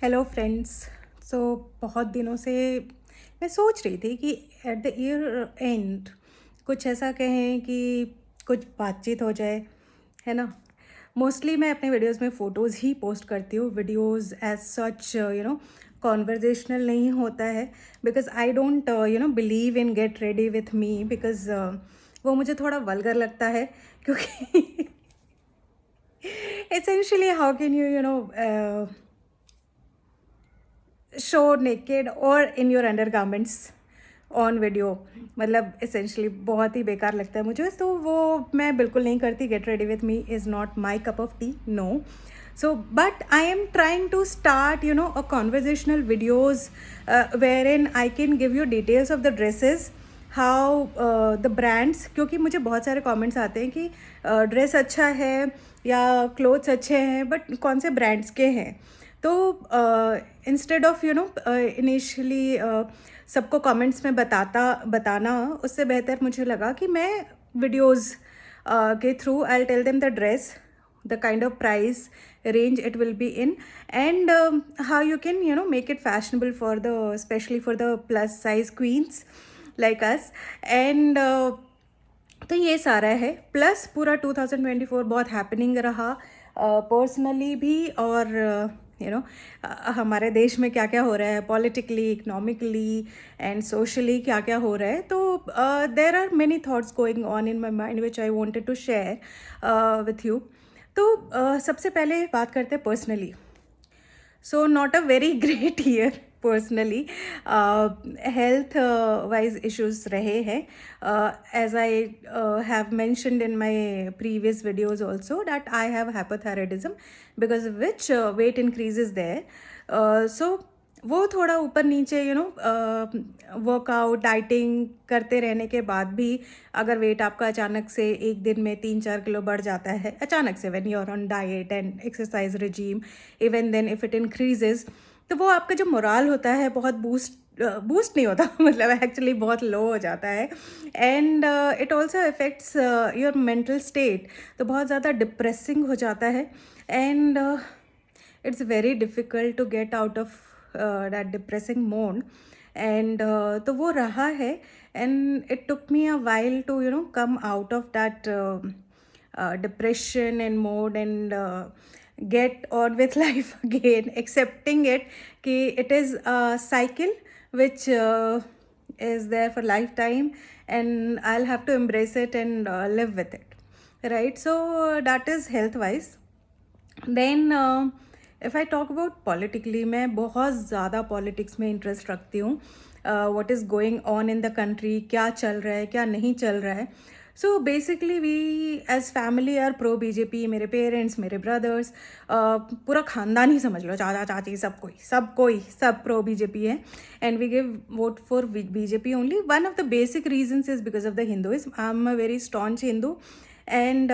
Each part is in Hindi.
Hello friends. सो बहुत दिनों से मैं सोच रही थी कि एट द ईयर एंड कुछ ऐसा कहें कि कुछ बातचीत हो जाए, है ना। मोस्टली मैं अपने वीडियोस में फ़ोटोज़ ही पोस्ट करती हूँ। वीडियोस एज सच कॉन्वर्जेशनल नहीं होता है, because I don't believe in gate ready with me, because वो मुझे थोड़ा वल्गर लगता है, क्योंकि essentially how can you show naked और in your undergarments on video. मतलब इसेंशली बहुत ही बेकार लगता है मुझे, तो वो मैं बिल्कुल नहीं करती। Get ready with me is not my cup of tea, no. So but I am trying to start a conversational videos where in I can give you details of the dresses, how the brands, क्योंकि मुझे बहुत सारे कमेंट्स आते हैं कि ड्रेस अच्छा है या क्लोथ्स अच्छे हैं, बट कौन से ब्रांड्स के हैं। तो इंस्टेड ऑफ इनिशियली सबको कमेंट्स में बताना, उससे बेहतर मुझे लगा कि मैं वीडियोज़ के through I tell them the dress, the kind of price range it will be in, and how you can make it fashionable for the, especially for the plus size queens like us. And तो ये सारा है, प्लस पूरा 2024 बहुत हैपनिंग रहा पर्सनली भी, और हमारे देश में क्या क्या हो रहा है पॉलिटिकली, इकोनॉमिकली एंड सोशली, क्या क्या हो रहा है। तो there are many thoughts going on in my mind which I wanted to share with you. तो सबसे पहले बात करते हैं personally. So not a very great year personally. Health wise issues रहे हैं, as I have mentioned in my previous videos also, that I have hypothyroidism, because of which weight increase is there. So वो थोड़ा ऊपर नीचे वर्कआउट डाइटिंग करते रहने के बाद भी अगर वेट आपका अचानक से एक दिन में 3-4 किलो बढ़ जाता है अचानक से, when you are on diet and exercise regime, even then if it increases, तो वो आपका जो मोराल होता है बहुत बूस्ट नहीं होता मतलब एक्चुअली बहुत लो हो जाता है। And it also affects your mental state, तो बहुत ज़्यादा डिप्रेसिंग हो जाता है। And it's very difficult to get out of that depressing mode. And तो वो रहा है, and it took me a while to come out of that depression and mode, and get on with life again, accepting it कि it is a cycle which is there for lifetime, and I'll have to embrace it and live with it, right? So that is health wise. Then if I talk about politically, मैं बहुत ज़्यादा पॉलिटिक्स में इंटरेस्ट रखती हूँ। What is going on in the country, क्या चल रहा है क्या नहीं चल रहा है। So basically we as family are pro BJP. मेरे पेरेंट्स, मेरे ब्रदर्स, पूरा ख़ानदान ही समझ लो, चाचा चाची, सब प्रो बीजेपी है, and we give vote for BJP only. One of the basic reasons is because of the Hinduism. I am a very staunch Hindu, and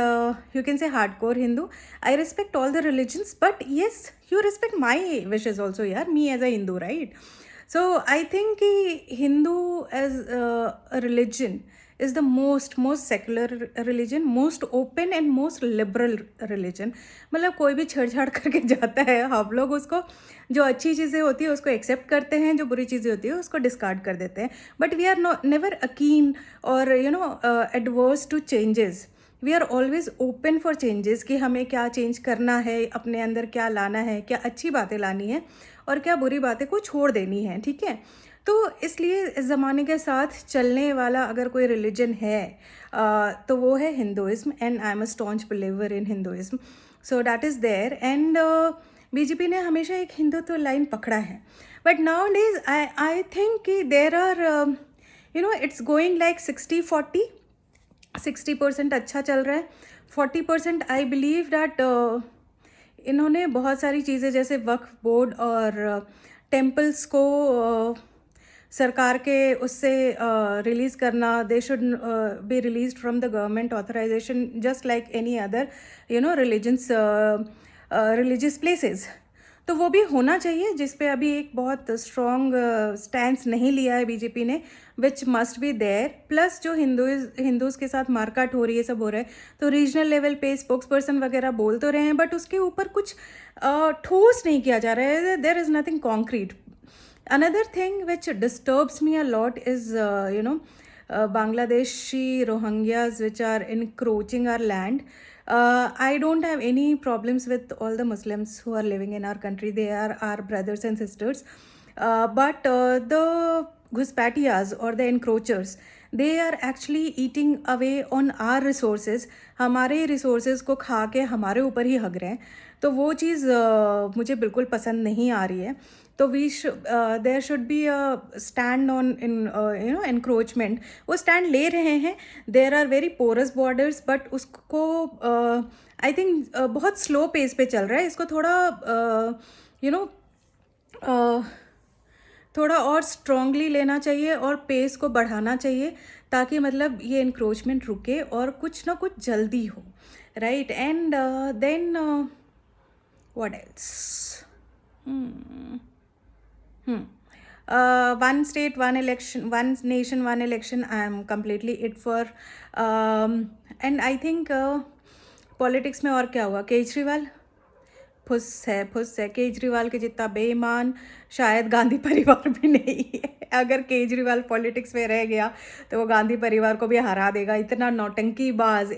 you can say hardcore Hindu. I respect all the religions, but yes, you respect my wishes also, yeah, me as a Hindu, right? So I think कि Hindu as a religion is the most secular religion, most open and most liberal religion. मतलब कोई भी छेड़छाड़ करके जाता है, हम लोग उसको, जो अच्छी चीज़ें होती है उसको एक्सेप्ट करते हैं, जो बुरी चीज़ें होती है उसको डिस्कार्ड कर देते हैं। But we are never akin और adverse to changes. We are always open for changes, कि हमें क्या चेंज करना है, अपने अंदर क्या लाना है, क्या अच्छी बातें लानी है और क्या बुरी बातें को छोड़ देनी है, ठीक है। तो इसलिए इस ज़माने के साथ चलने वाला अगर कोई रिलीजन है तो वो है Hinduism, and I am a staunch believer in Hinduism. So that is there. And BJP ने हमेशा एक हिंदुत्व लाइन पकड़ा है, but nowadays I think कि there are it's going like 60-40। 60% अच्छा चल रहा है, 40% आई बिलीव दैट इन्होंने बहुत सारी चीज़ें जैसे वक्फ बोर्ड और टेम्पल्स को सरकार के उससे रिलीज़ करना, they should be release from the government authorization, just like any other religious places. तो वो भी होना चाहिए, जिस पे अभी एक बहुत स्ट्रॉन्ग स्टैंड नहीं लिया है बीजेपी ने, which must be there. Plus जो हिंदूज़ के साथ मारकाट हो रही है, सब हो रहा है, तो रीजनल लेवल पे स्पोक्स पर्सन वगैरह बोल तो रहे हैं, बट उसके ऊपर कुछ ठोस नहीं किया जा रहा है। There is nothing concrete. Another thing which disturbs me a lot is, Bangladeshi Rohingyas which are encroaching our land. I don't have any problems with all the Muslims who are living in our country. They are our brothers and sisters. But the Ghuspatiyas or the encroachers, they are actually eating away on our resources. हमारे resources को खा के हमारे ऊपर ही हग रहे हैं, तो वो चीज़ मुझे बिल्कुल पसंद नहीं आ रही है। तो there should be a stand on encroachment. वो स्टैंड ले रहे हैं। There are very porous borders, but उसको आई थिंक बहुत स्लो पेस पे चल रहा है। इसको थोड़ा थोड़ा और स्ट्रांगली लेना चाहिए और पेस को बढ़ाना चाहिए, ताकि मतलब ये इंक्रोचमेंट रुके और कुछ ना कुछ जल्दी हो, right. And then what else? One state, one election, one nation, one election. I am completely it for. And I think politics में और क्या हुआ? केजरीवाल फुस है। केजरीवाल के जितना बेईमान शायद गांधी परिवार भी नहीं है। अगर केजरीवाल पॉलिटिक्स में रह गया तो वो गांधी परिवार को भी हरा देगा। इतना नौटंकीबाज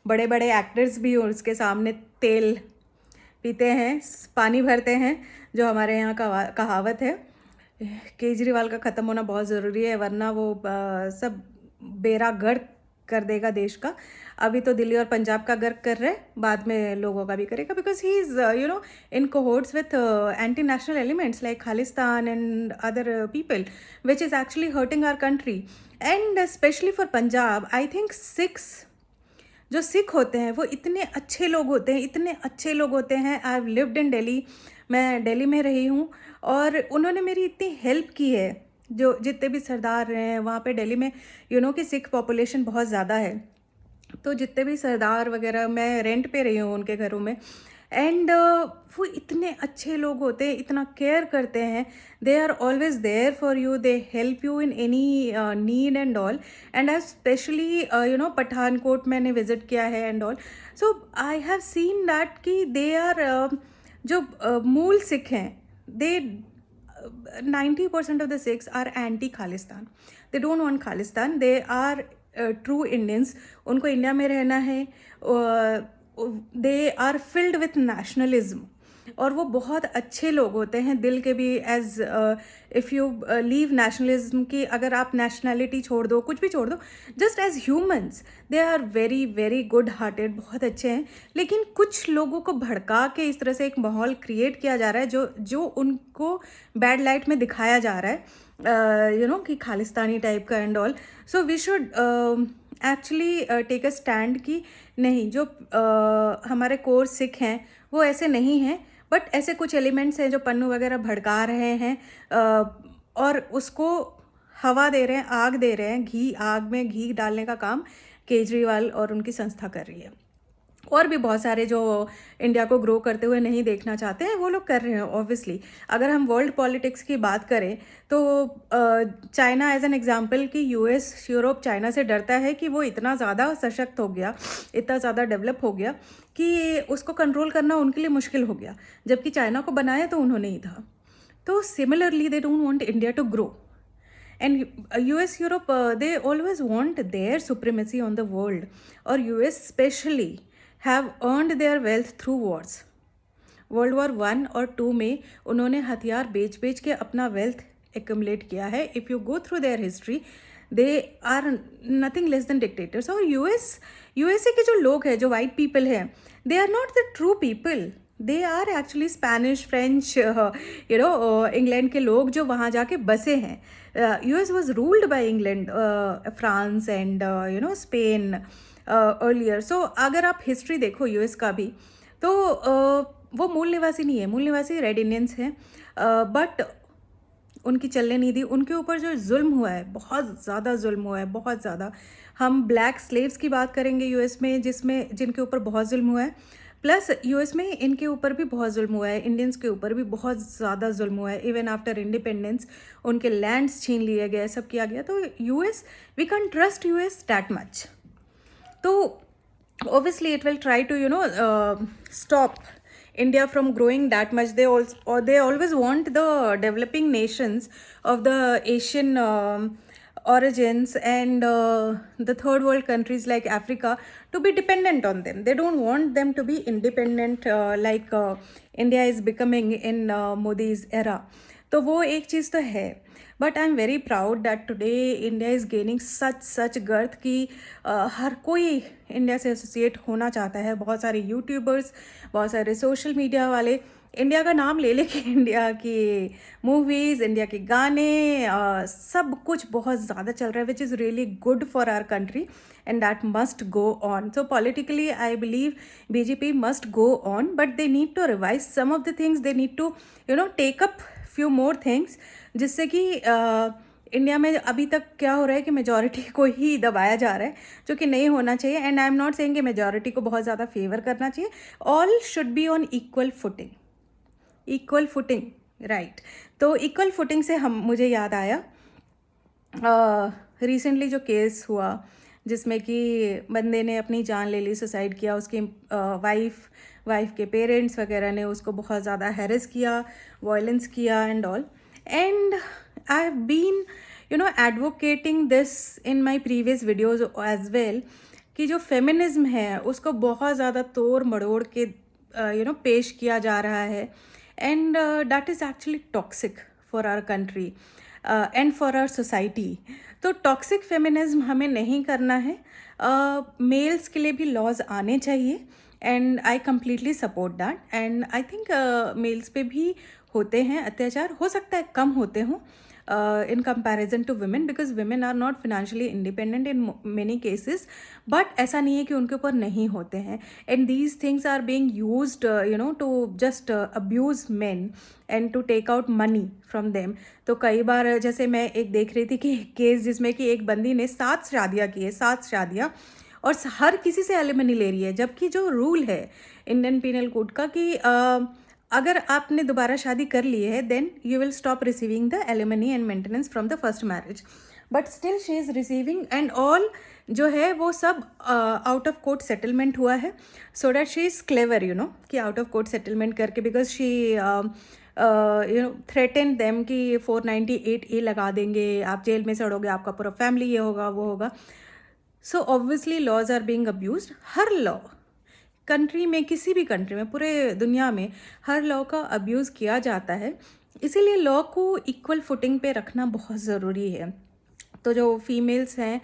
बड़े बड़े एक्टर्स भी उसके सामने तेल पीते हैं, पानी भरते हैं, जो हमारे यहाँ का कहावत है। केजरीवाल का ख़त्म होना बहुत ज़रूरी है, वरना वो सब बेड़ा गर्क कर देगा देश का। अभी तो दिल्ली और पंजाब का गर्क कर रहे हैं, बाद में लोगों का भी करेगा, because he is in cohorts with anti national elements like Khalistan and other people, which is actually hurting our country. And specially for Punjab, I think जो सिख होते हैं वो इतने अच्छे लोग होते हैं। I have lived in Delhi, मैं दिल्ली में रही हूँ, और उन्होंने मेरी इतनी हेल्प की है। जो जितने भी सरदार रहे हैं वहाँ पे दिल्ली में, कि सिख पॉपुलेशन बहुत ज़्यादा है, तो जितने भी सरदार वगैरह, मैं रेंट पे रही हूँ उनके घरों में। एंड वो इतने अच्छे लोग होते हैं, इतना केयर करते हैं। They are always there for you, they help you in any need and all. And I specially Pathankot मैंने विजिट किया है and all, so I have seen that कि दे आर जो मूल सिख हैं, they 90% of the Sikhs are anti-Khalistan. They don't want Khalistan. They are true Indians. उनको इंडिया में रहना है। They are filled with nationalism. और वो बहुत अच्छे लोग होते हैं दिल के भी। As if you leave nationalism की, अगर आप नेशनैलिटी छोड़ दो, कुछ भी छोड़ दो, just as humans they are very very good hearted, बहुत अच्छे हैं। लेकिन कुछ लोगों को भड़का के इस तरह से एक माहौल क्रिएट किया जा रहा है जो उनको बैड लाइट में दिखाया जा रहा है, कि खालिस्तानी टाइप का and all. So we should actually take a stand कि नहीं, जो हमारे कोर सिख हैं वो ऐसे नहीं हैं, बट ऐसे कुछ एलिमेंट्स हैं जो पन्नू वगैरह भड़का रहे हैं और उसको हवा दे रहे हैं, आग दे रहे हैं। आग में घी डालने का काम केजरीवाल और उनकी संस्था कर रही है। और भी बहुत सारे जो इंडिया को ग्रो करते हुए नहीं देखना चाहते हैं, वो लोग कर रहे हैं ऑब्वियसली। अगर हम वर्ल्ड पॉलिटिक्स की बात करें तो चाइना एज एन एग्जांपल कि यूएस यूरोप चाइना से डरता है कि वो इतना ज़्यादा सशक्त हो गया, इतना ज़्यादा डेवलप हो गया कि उसको कंट्रोल करना उनके लिए मुश्किल हो गया, जबकि चाइना को बनाया तो उन्होंने ही था। तो similarly they don't want India to grow, and US Europe they always want their supremacy on the world, और US especially have earned their wealth through wars. World war 1 और 2 में उन्होंने हथियार बेच के अपना वेल्थ एक्यूमुलेट किया है। If you go through their history, they are nothing less than dictators. और यूएसए के जो लोग हैं, जो वाइट पीपल हैं, they are not the true people. They are actually Spanish, French, England के लोग जो वहाँ जाके बसे हैं। US was ruled by England, France and Spain earlier. So अगर आप हिस्ट्री देखो यूएस का भी, तो वो मूल निवासी नहीं है, मूल निवासी रेड इंडियंस हैं, बट उनकी चलने नहीं दी। उनके ऊपर जो जुल्म हुआ है, बहुत ज़्यादा जुल्म हुआ है, बहुत ज़्यादा। हम ब्लैक स्लेव्स की बात करेंगे यूएस में, जिनके ऊपर बहुत जुल्म हुआ है। प्लस यूएस में इनके ऊपर भी बहुत जुल्म हुआ है, इंडियंस के ऊपर भी बहुत ज़्यादा जुल्म हुआ है। इवन आफ्टर इंडिपेंडेंस उनके लैंड्स छीन लिए गए, सब किया गया। तो US, we can trust US that much. तो obviously it will try to stop India from growing that much. They always want the developing nations of the Asian origins and the third world countries like Africa to be dependent on them. They don't want them to be independent like India is becoming in Modi's era. तो वो एक चीज़ तो है, but I am very proud that today India is gaining such गर्थ कि हर कोई इंडिया से एसोसिएट होना चाहता है। बहुत सारे यूट्यूबर्स, बहुत सारे सोशल मीडिया वाले इंडिया का नाम ले लेके इंडिया की मूवीज़, इंडिया के गाने, सब कुछ बहुत ज़्यादा चल रहा है, which is really good for our country and that must go on. So politically I believe BJP must go on, but they need to revise some of the things. They need to take up few more things, जिससे कि इंडिया में अभी तक क्या हो रहा है कि मेजॉरिटी को ही दबाया जा रहा है, जो कि नहीं होना चाहिए। And I am not saying कि मेजॉरिटी को बहुत ज़्यादा फेवर करना चाहिए। All should be on equal footing, right. तो इक्वल फुटिंग से मुझे याद आया रिसेंटली जो केस हुआ जिसमें कि बंदे ने अपनी जान ले ली, सुसाइड किया। उसकी वाइफ के पेरेंट्स वगैरह ने उसको बहुत ज़्यादा हैरेस किया, वायलेंस किया and all. And I have been advocating this in my previous videos as well कि जो फेमिनिज्म है उसको बहुत ज़्यादा तोड़ मड़ोड़ के पेश किया जा रहा है। And that is actually toxic for our country and for our society. तो टॉक्सिक फेमिनिज्म हमें नहीं करना है। मेल्स के लिए भी लॉज आने चाहिए and I completely support that. And I think males पे भी होते हैं अत्याचार, हो सकता है कम होते हों in comparison to women, because women are not financially independent in many cases, but ऐसा नहीं है कि उनके ऊपर नहीं होते हैं। and these things are being used to just abuse men and to take out money from them। तो कई बार जैसे मैं एक देख रही थी कि केस जिसमें कि एक बंदी ने 7 शादियाँ की है, 7 शादियाँ, और हर किसी से एलिमनी ले रही है, जबकि जो रूल है इंडियन पीनल कोड का कि अगर आपने दोबारा शादी कर ली है then you will stop receiving the alimony and maintenance from the first marriage, but still she is receiving. And all जो है वो सब आउट ऑफ कोर्ट सेटलमेंट हुआ है, so that she is clever कि आउट ऑफ कोर्ट सेटलमेंट करके, बिकॉज शी थ्रेटन देम कि 498A लगा देंगे, आप जेल में सड़ोगे, आपका पूरा फैमिली ये होगा वो होगा। So obviously laws are being abused. हर लॉ कंट्री में, किसी भी कंट्री में, पूरे दुनिया में हर लॉ का अब्यूज़ किया जाता है, इसीलिए लॉ को इक्वल फुटिंग पे रखना बहुत ज़रूरी है। तो जो फीमेल्स हैं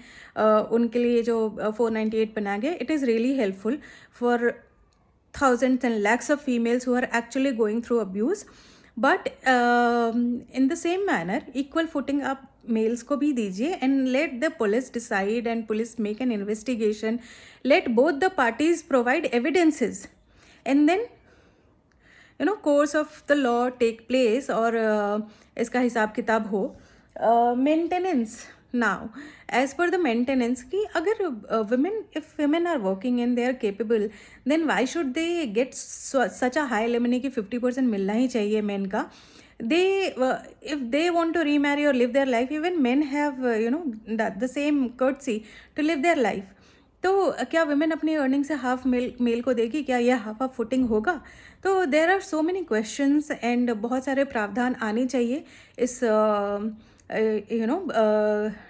उनके लिए जो 498 बनाया गया, it is really helpful for thousands and lakhs of females who are actually going through abuse। but in the same manner equal footing आप मेल्स को भी दीजिए and let the police decide and police make an investigation, let both the parties provide evidences and then course of the law take place और इसका हिसाब किताब हो। Maintenance now as per the maintenance कि अगर if women are working and they are capable, then why should they get such a high alimony कि 50% मिलना ही चाहिए men का। they if they want to remarry or live their life, even men have the same courtesy to live their life। तो क्या women अपनी अर्निंग से हाफ मेल को देगी क्या? यह हाफ ऑफ फुटिंग होगा? तो there are so many questions and बहुत सारे प्रावधान आने चाहिए इस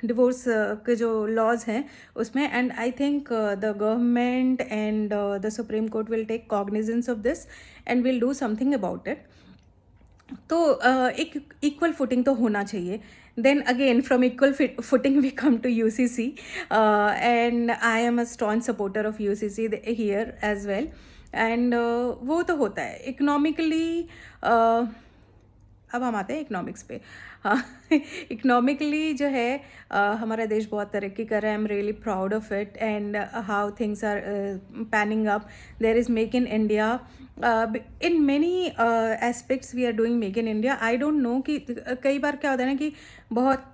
डिवोर्स के जो लॉज हैं उसमें। And I think the government and the supreme court will take cognizance of this and will do something about it. तो एक इक्वल फुटिंग तो होना चाहिए। Then again from equal footing we come to UCC and I am a staunch supporter of UCC here as well। and वो तो होता है इकोनॉमिकली। अब हम आते हैं इकोनॉमिक्स पे। हाँ, इकोनॉमिकली जो है हमारा देश बहुत तरक्की कर रहा है। I am really proud of it and how things are panning up. There is make in India in many aspects we are doing make in India. I don't know कि कई बार क्या होता है ना कि बहुत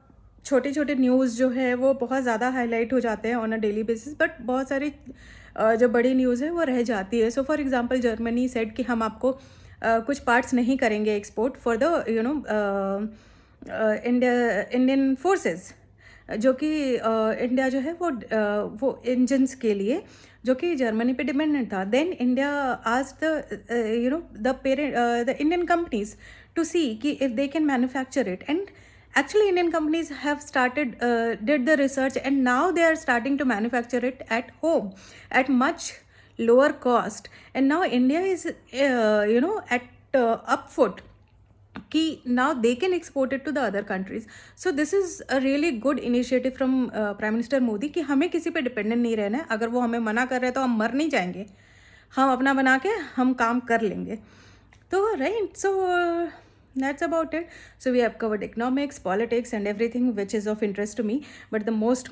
छोटे छोटे न्यूज़ जो है वो बहुत ज़्यादा हाईलाइट हो जाते हैं on a daily basis, but बहुत सारे जो बड़ी न्यूज़ है वो रह जाती है. So for example Germany said कि हम आपको कुछ पार्ट्स नहीं करेंगे export for the Indian forces, जो कि इंडिया जो है वो इंजन्स के लिए जो कि जर्मनी पे डिपेंडेंट था. देन इंडिया आज the parent the Indian companies to see कि if they can manufacture it. And actually Indian companies have started did the research, and now they are starting to manufacture it at home at much lower cost. And now India is at up foot कि now they can export it to the other countries. So this is a really good initiative from Prime Minister Modi कि हमें किसी पे डिपेंडेंट नहीं रहना है. अगर वो हमें मना कर रहे हैं तो हम मर नहीं जाएंगे, हम अपना बना के हम काम कर लेंगे. तो right, so that's about it. So we have covered economics, politics and everything which is of interest to me, but the most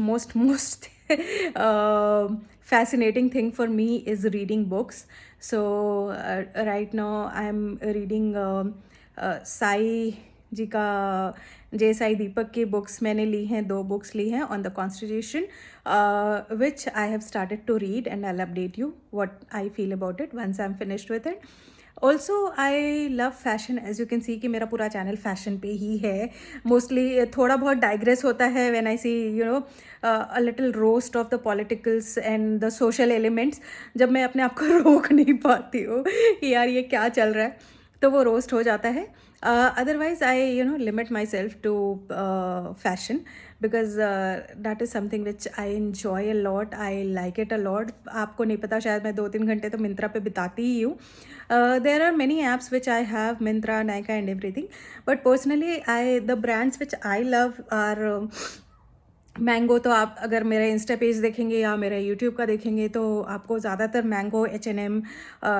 fascinating thing for me is reading books. So right now I am reading Sai ji का, जय साई दीपक की बुक्स मैंने ली हैं, 2 बुक्स ली हैं on the constitution, which I have started to read and I will update you what I feel about it once I am finished with it. Also I love fashion, as you can see कि मेरा पूरा चैनल फैशन पे ही है. मोस्टली थोड़ा बहुत डाइग्रेस होता है when I see a little roast of the politicals and the social elements. जब मैं अपने आप को रोक नहीं पाती हूँ कि यार ये क्या चल रहा है, तो वो रोस्ट हो जाता है. Otherwise I limit myself to fashion because that is something which I enjoy a lot, I like it a lot. आपको नहीं पता शायद मैं 2-3 घंटे तो मिंत्रा पे बिताती ही हूँ. There are many apps which I have, Myntra, Nykaa and everything, but personally the brands which I love are Mango. तो आप अगर मेरा इंस्टा पेज देखेंगे या मेरा यूट्यूब का देखेंगे तो आपको ज़्यादातर Mango, H&M,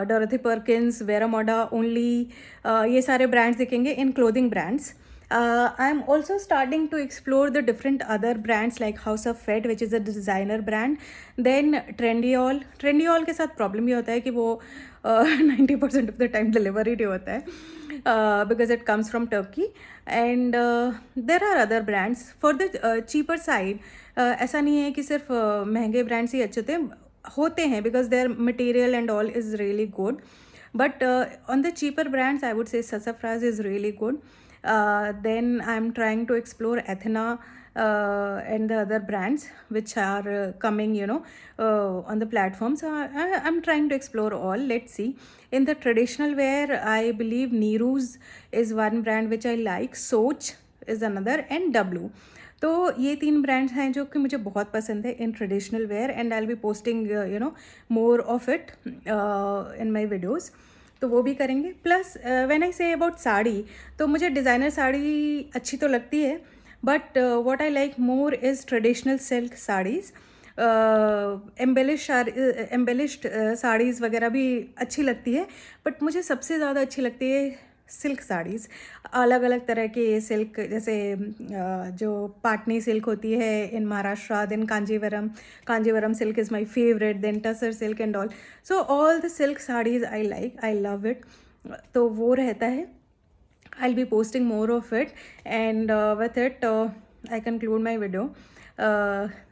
Dorothy Perkins, Vero Moda, only, ये सारे ब्रांड्स दिखेंगे in clothing brands. I am also starting to explore the different other brands like House of Fed which is a designer brand. Then Trendyol के साथ प्रॉब्लम ये होता है कि वो 90% of the time डिलीवरी नहीं होता है because it comes from Turkey. And there are other brands for the cheaper side. ऐसा नहीं है कि सिर्फ महंगे ब्रांड्स ही अच्छे होते हैं because their material and all is really good. But on the cheaper brands I would say Sassafras is really good. Then I'm trying to explore Athena and the other brands which are coming on the platform. So I'm trying to explore all. Let's see. In the traditional wear I believe Neeru's is one brand which I like, Soch is another, and W. तो ये 3 ब्रांड्स हैं जो कि मुझे बहुत पसंद है in traditional wear, and I will be posting more of it in my videos. तो वो भी करेंगे. Plus when I say about sari, तो मुझे डिज़ाइनर साड़ी अच्छी तो लगती है, but what I like more is traditional silk saris. Embellished saris वगैरह भी अच्छी लगती है, बट मुझे सबसे ज़्यादा अच्छी लगती है सिल्क साड़ीज़. अलग अलग तरह के सिल्क, जैसे जो पाटनी सिल्क होती है in Maharashtra, then Kanjeevaram silk is my favourite, then tussar silk and all. So all the silk saris I like, I love it. तो वो रहता है. I will be posting more of it, and with it I conclude my video.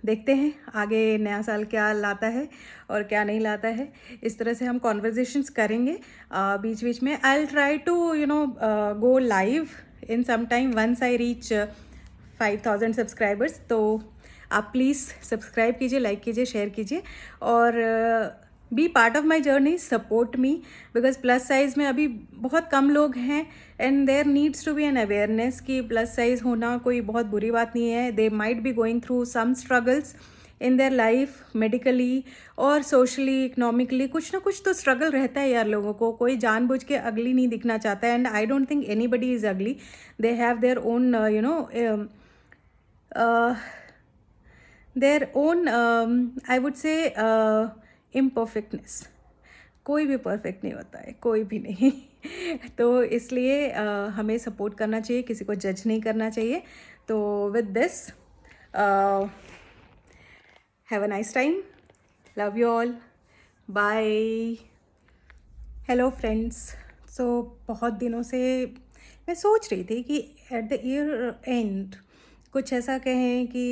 देखते हैं आगे नया साल क्या लाता है और क्या नहीं लाता है. इस तरह से हम कॉन्वर्जेशंस करेंगे बीच बीच में. I will try to go live in some time once I reach 5000 subscribers. तो आप प्लीज़ सब्सक्राइब कीजिए, लाइक कीजिए, शेयर कीजिए, और be part of my journey, support me, because plus size में अभी बहुत कम लोग हैं, and there needs to be an awareness कि प्लस साइज़ होना कोई बहुत बुरी बात नहीं है. They might be going through some struggles in their life, medically और सोशली, इकनॉमिकली. कुछ ना कुछ तो स्ट्रगल रहता है यार लोगों को. कोई जानबूझ के अगली नहीं दिखना चाहता है, and I don't think anybody is ugly. They have their own their own I would say imperfectness. कोई भी परफेक्ट नहीं होता है, कोई भी नहीं. तो इसलिए हमें सपोर्ट करना चाहिए, किसी को जज नहीं करना चाहिए. तो with this have a nice time. Love you all. Bye. Hello friends. So बहुत दिनों से मैं सोच रही थी कि एट द ईयर एंड कुछ ऐसा कहें कि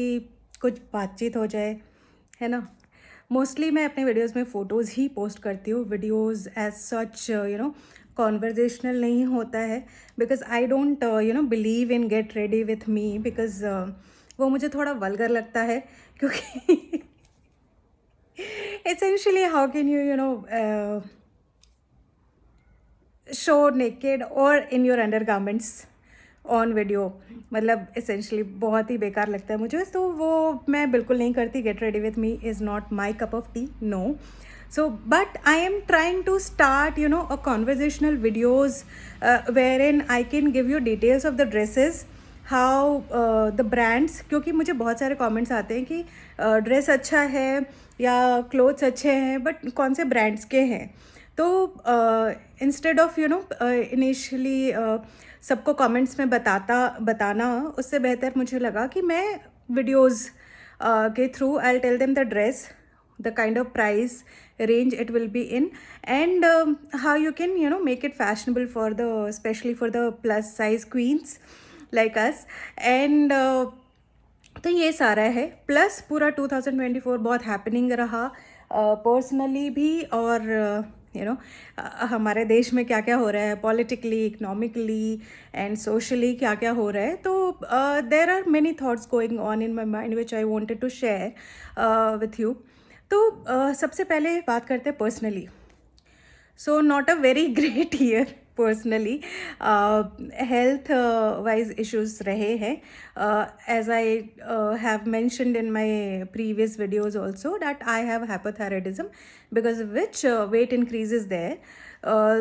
कुछ बातचीत हो जाए, है ना. मोस्टली मैं अपने वीडियोज़ में फ़ोटोज़ ही पोस्ट करती हूँ. वीडियोज़ एज सच कॉन्वर्जेशनल नहीं होता है, because I don't believe in gate ready with me, because वो मुझे थोड़ा वल्गर लगता है. क्योंकि essentially how can you show naked or in your undergarments on video. मतलब essentially बहुत ही बेकार लगता है मुझे, तो वो मैं बिल्कुल नहीं करती. Get ready with me is not my cup of tea, no. So but I am trying to start a conversational videos wherein I can give you details of the dresses, how the brands, क्योंकि मुझे बहुत सारे comments आते हैं कि ड्रेस अच्छा है या क्लोथ्स अच्छे हैं, बट कौन से ब्रांड्स के हैं. तो इंस्टेड ऑफ इनिशियली सबको कमेंट्स में बताना, उससे बेहतर मुझे लगा कि मैं वीडियोज़ के through I tell them the dress, the kind of price range it will be in, and how you can make it fashionable for the, especially for the plus size queens like us. And तो ये सारा है. प्लस पूरा 2024 बहुत हैपनिंग रहा पर्सनली भी, और हमारे देश में क्या क्या हो रहा है पॉलिटिकली, इकोनॉमिकली एंड सोशली, क्या क्या हो रहा है. तो there are many thoughts going on in my mind which I wanted to share with you. तो सबसे पहले बात करते हैं personally. So not a very great year personally. Health wise issues रहे हैं, as I have mentioned in my previous videos also, that I have hypothyroidism because which weight increases there.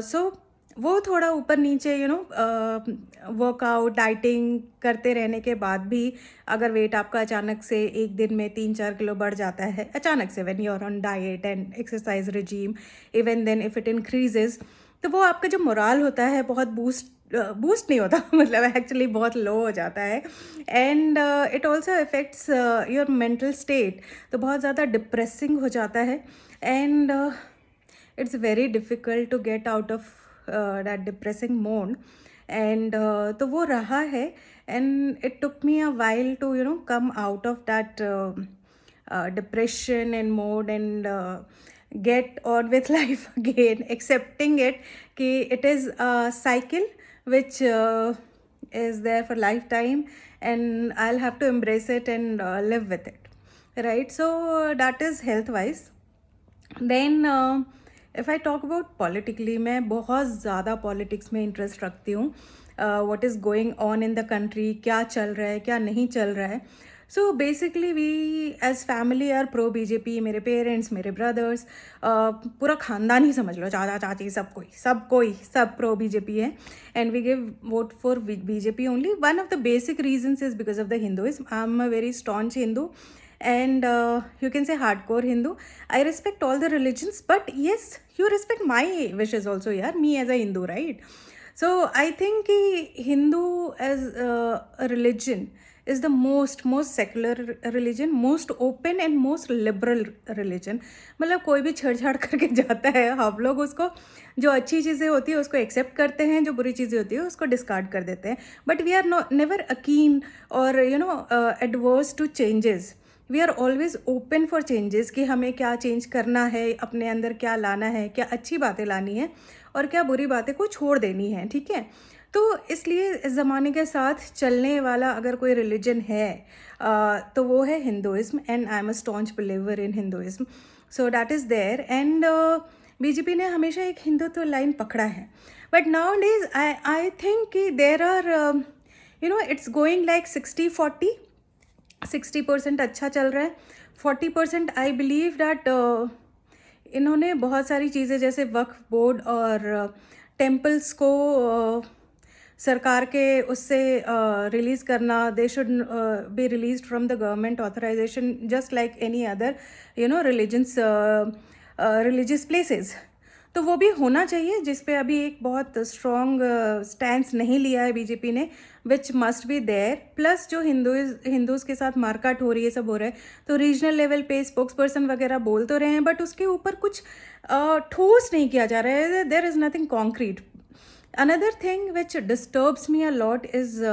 So वो थोड़ा ऊपर नीचे वर्कआउट डाइटिंग करते रहने के बाद भी अगर वेट आपका अचानक से एक दिन में 3-4 किलो बढ़ जाता है अचानक से, when you are on diet and exercise regime, even then if it increases, तो वो आपका जो मोराल होता है बहुत बूस्ट नहीं होता मतलब एक्चुअली बहुत लो हो जाता है. And it also affects your mental state. तो बहुत ज़्यादा डिप्रेसिंग हो जाता है, and it's very difficult to get out of that depressing mode. And तो वो रहा है, and it took me a while to come out of that depression and mode, and get on with life again, accepting it कि it is a cycle which is there for lifetime, and I'll have to embrace it and live with it, right? So that is health wise. Then if I talk about politically, मैं बहुत ज़्यादा पॉलिटिक्स में इंटरेस्ट रखती हूँ. What is going on in the country, क्या चल रहा है क्या नहीं चल रहा है. So basically we as family are pro BJP. मेरे पेरेंट्स, मेरे ब्रदर्स, पूरा ख़ानदान ही समझ लो, चाचा चाची, सब प्रो बीजेपी है, and we give vote for BJP only. One of the basic reasons is because of the Hinduism. I am a very staunch Hindu, and you can say hardcore Hindu. I respect all the religions, but yes, you respect my wishes also, yaar, me as a Hindu, right? So I think Hindu as a religion is the most secular religion, most open and most liberal religion. मतलब कोई भी छेड़छाड़ करके जाता है, हम लोग उसको, जो अच्छी चीज़ें होती है उसको एक्सेप्ट करते हैं, जो बुरी चीज़ें होती है उसको डिस्कार्ड कर देते हैं. But we are never akin और adverse to changes. We are always open for changes कि हमें क्या चेंज करना है, अपने अंदर क्या लाना है, क्या अच्छी बातें लानी है और क्या बुरी बातें को छोड़ देनी है, ठीक है. तो इसलिए इस ज़माने के साथ चलने वाला अगर कोई रिलीजन है तो वो है Hinduism, and I am a staunch believer in Hinduism. So that is there. And BJP ने हमेशा एक हिंदुत्व लाइन पकड़ा है, but nowadays I think कि there are it's going like 60-40. 60% अच्छा चल रहा है, 40% आई बिलीव डैट इन्होंने बहुत सारी चीज़ें जैसे वक्फ बोर्ड और टेम्पल्स को सरकार के उससे रिलीज़ करना. They should be release from the government authorization just like any other religious places. तो वो भी होना चाहिए, जिस पे अभी एक बहुत स्ट्रॉन्ग स्टैंड नहीं लिया है बीजेपी ने, which must be there. Plus जो हिंदूज़ के साथ मारकाट हो रही है, सब हो रहा है, तो रीजनल लेवल पे स्पोक्स पर्सन वगैरह बोल तो रहे हैं, बट उसके ऊपर कुछ ठोस नहीं किया जा रहा है. There is nothing concrete. Another thing which disturbs me a lot is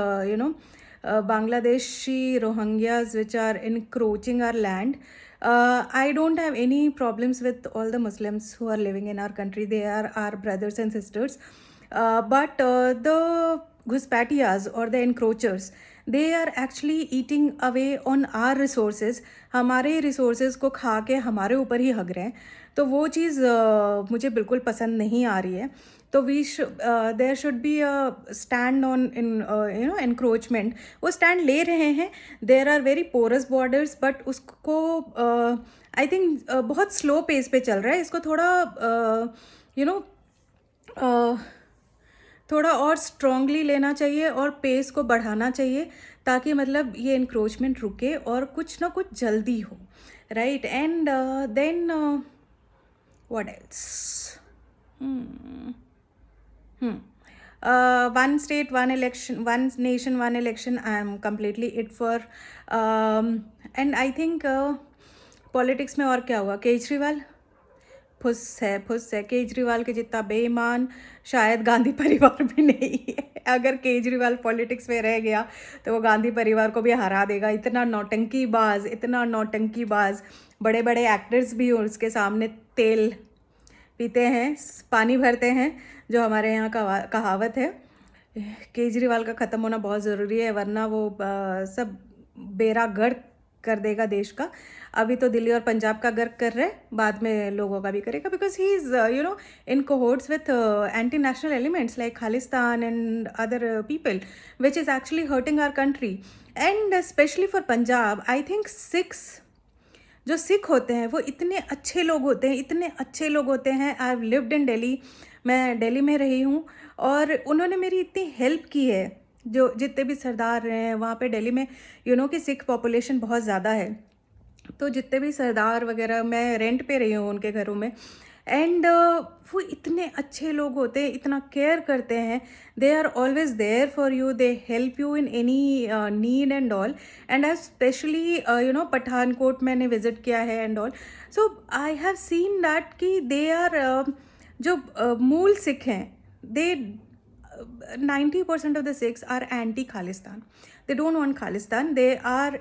Bangladeshi Rohingyas which are encroaching our land. I don't have any problems with all the Muslims who are living in our country. They are our brothers and sisters. But the Ghuspatias or the encroachers, they are actually eating away on our resources. हमारे resources को खा के हमारे ऊपर ही हग रहे हैं. तो वो चीज़ मुझे बिल्कुल पसंद नहीं आ रही है. तो there should be a stand on encroachment. वो स्टैंड ले रहे हैं. There are very porous borders, but उसको आई थिंक बहुत स्लो पेस पे चल रहा है. इसको थोड़ा थोड़ा और स्ट्रांगली लेना चाहिए और पेस को बढ़ाना चाहिए, ताकि मतलब ये इंक्रोचमेंट रुके और कुछ ना कुछ जल्दी हो, right. And then what else? One state, one election, one nation, one election. I am completely it for. And I think politics में और क्या हुआ? केजरीवाल फुस है. केजरीवाल के जितना बेईमान शायद गांधी परिवार भी नहीं है. अगर केजरीवाल पॉलिटिक्स में रह गया तो वो गांधी परिवार को भी हरा देगा. इतना नौटंकीबाज. बड़े बड़े एक्टर्स भी उसके सामने तेल पीते हैं, पानी भरते हैं, जो हमारे यहाँ कहावत है. केजरीवाल का ख़त्म होना बहुत ज़रूरी है, वरना वो सब बेड़ा गर्क कर देगा देश का. अभी तो दिल्ली और पंजाब का गर्क कर रहे हैं, बाद में लोगों का भी करेगा, because he is in cohorts with anti-national elements like Khalistan and other people, which is actually hurting our country. And especially for Punjab, I think जो सिख होते हैं वो इतने अच्छे लोग होते हैं. I have lived in Delhi. मैं दिल्ली में रही हूँ और उन्होंने मेरी इतनी हेल्प की है. जो जितने भी सरदार रहे हैं वहाँ पे दिल्ली में, कि सिख पॉपुलेशन बहुत ज़्यादा है, तो जितने भी सरदार वगैरह, मैं रेंट पे रही हूँ उनके घरों में. एंड वो इतने अच्छे लोग होते हैं, इतना केयर करते हैं. They are always there for you. They help you in any need and all. And I specially Pathankot मैंने विजिट किया है and all. So I have seen that कि दे आर जो मूल सिख हैं, they 90% of the Sikhs are anti-Khalistan. They don't want Khalistan. They are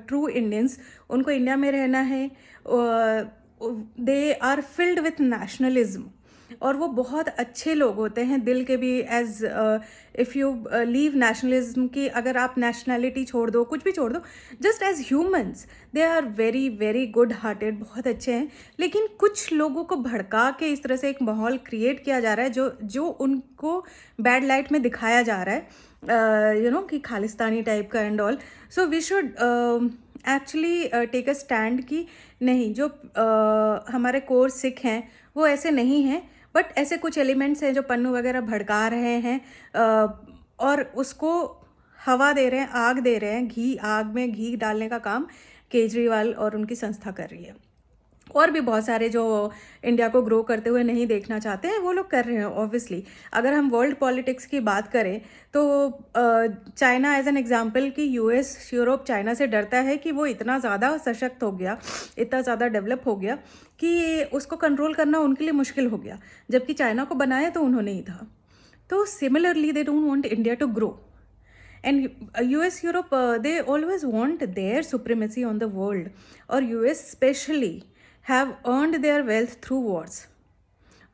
true Indians. उनको इंडिया में रहना है. They are filled with nationalism. और वो बहुत अच्छे लोग होते हैं दिल के भी. As if you leave nationalism की, अगर आप नेशनैलिटी छोड़ दो, कुछ भी छोड़ दो, just as humans they are very very good hearted, बहुत अच्छे हैं. लेकिन कुछ लोगों को भड़का के इस तरह से एक माहौल क्रिएट किया जा रहा है जो उनको बैड लाइट में दिखाया जा रहा है, कि खालिस्तानी टाइप का and all. So we should actually take a stand कि नहीं, जो हमारे कोर सिख हैं वो ऐसे नहीं हैं, बट ऐसे कुछ एलिमेंट्स हैं जो पन्नू वगैरह भड़का रहे हैं और उसको हवा दे रहे हैं, आग दे रहे हैं. आग में घी डालने का काम केजरीवाल और उनकी संस्था कर रही है. और भी बहुत सारे जो इंडिया को ग्रो करते हुए नहीं देखना चाहते हैं, वो लोग कर रहे हैं ऑब्वियसली. अगर हम वर्ल्ड पॉलिटिक्स की बात करें तो चाइना एज एन एग्जांपल कि यूएस, यूरोप चाइना से डरता है कि वो इतना ज़्यादा सशक्त हो गया, इतना ज़्यादा डेवलप हो गया कि उसको कंट्रोल करना उनके लिए मुश्किल हो गया. जबकि चाइना को बनाया तो उन्होंने ही था. तो similarly they don't want India to grow. And US, Europe, they always want their supremacy on the world. और US especially have earned their wealth through wars.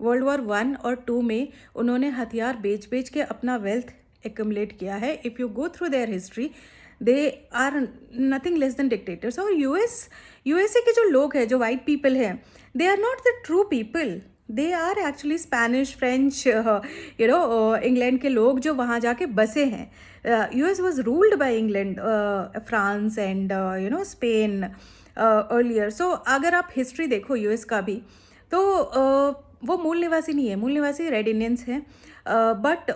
World War 1 और 2 में उन्होंने हथियार बेच के अपना wealth accumulate किया है. If you go through their history, they are nothing less than dictators. और USA के जो लोग हैं, जो white people हैं, they are not the true people. They are actually Spanish, French, England के लोग जो वहाँ जाके बसे हैं. US was ruled by England, France and Spain earlier. So अगर आप हिस्ट्री देखो US का भी, तो वो मूल निवासी नहीं है. मूल निवासी रेड इंडियंस हैं, बट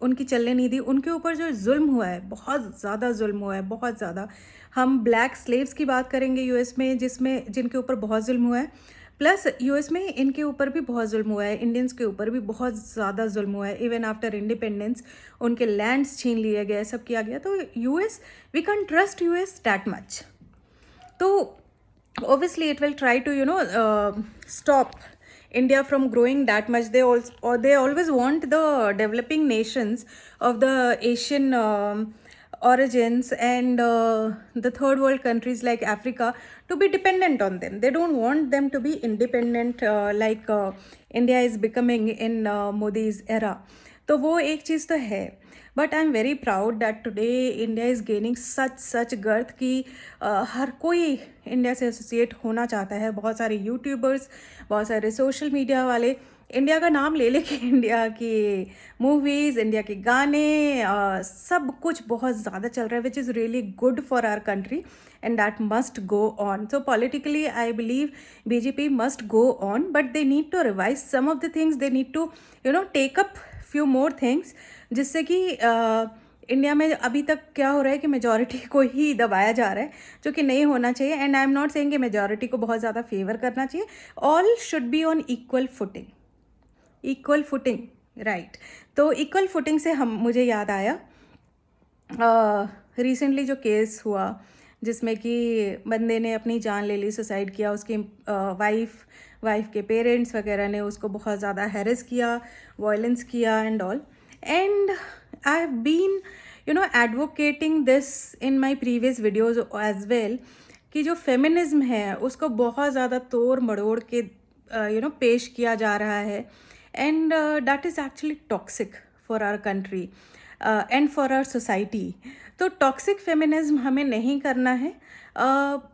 उनकी चलने नहीं दी. उनके ऊपर जो जुल्म हुआ है, बहुत ज़्यादा जुल्म हुआ है, बहुत ज़्यादा. हम ब्लैक स्लेव्स की बात करेंगे US में, जिनके ऊपर बहुत जुल्म हुआ है. प्लस US में इनके ऊपर भी बहुत जुल्म हुआ है, इंडियंस के ऊपर भी बहुत ज़्यादा जुल्म हुआ है. इवन आफ्टर इंडिपेंडेंस उनके लैंड्स छीन लिए गए, सब किया गया. तो US, we can trust US that much. तो obviously it will try to stop India from growing that much. They always want the developing nations of the Asian origins and the third world countries like Africa to be dependent on them. They don't want them to be independent like India is becoming in Modi's era. तो वो एक चीज़ तो है, but I am very proud that today India is gaining such गर्थ कि हर कोई इंडिया से एसोसिएट होना चाहता है. बहुत सारे यूट्यूबर्स, बहुत सारे सोशल मीडिया वाले इंडिया का नाम ले लेके इंडिया की मूवीज़, इंडिया के गाने, सब कुछ बहुत ज़्यादा चल रहा है, which is really good for our country and that must go on. So politically I believe BJP must go on, but they need to revise some of the things. They need to take up few more things, जिससे कि इंडिया में अभी तक क्या हो रहा है कि मेजॉरिटी को ही दबाया जा रहा है, जो कि नहीं होना चाहिए. And I am not saying कि मेजॉरिटी को बहुत ज़्यादा फेवर करना चाहिए. All should be on equal footing, right. तो इक्वल फुटिंग से मुझे याद आया रिसेंटली जो केस हुआ जिसमें कि बंदे ने अपनी जान ले ली, सुसाइड किया. उसकी वाइफ के पेरेंट्स वगैरह ने उसको बहुत ज़्यादा हैरेस किया, वायलेंस किया and all. And I have been advocating this in my previous videos as well कि जो फेमिनिज्म है उसको बहुत ज़्यादा तोड़ मड़ोड़ के पेश किया जा रहा है. And that is actually toxic for our country and for our society. तो टॉक्सिक फेमिनिज्म हमें नहीं करना है.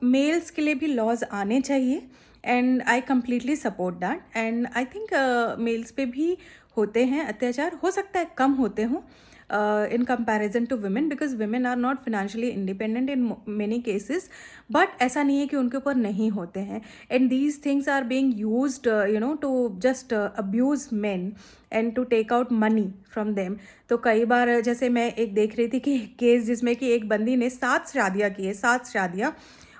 मेल्स के लिए भी लॉज आने चाहिए and I completely support that. And I think males पे भी होते हैं अत्याचार, हो सकता है कम होते हों in comparison to women, because women are not financially independent in many cases, but ऐसा नहीं है कि उनके ऊपर नहीं होते हैं. and these things are being used to just abuse men and to take out money from them. तो कई बार जैसे मैं एक देख रही थी कि केस जिसमें कि एक बंदी ने 7 शादियाँ की है, 7 शादियाँ,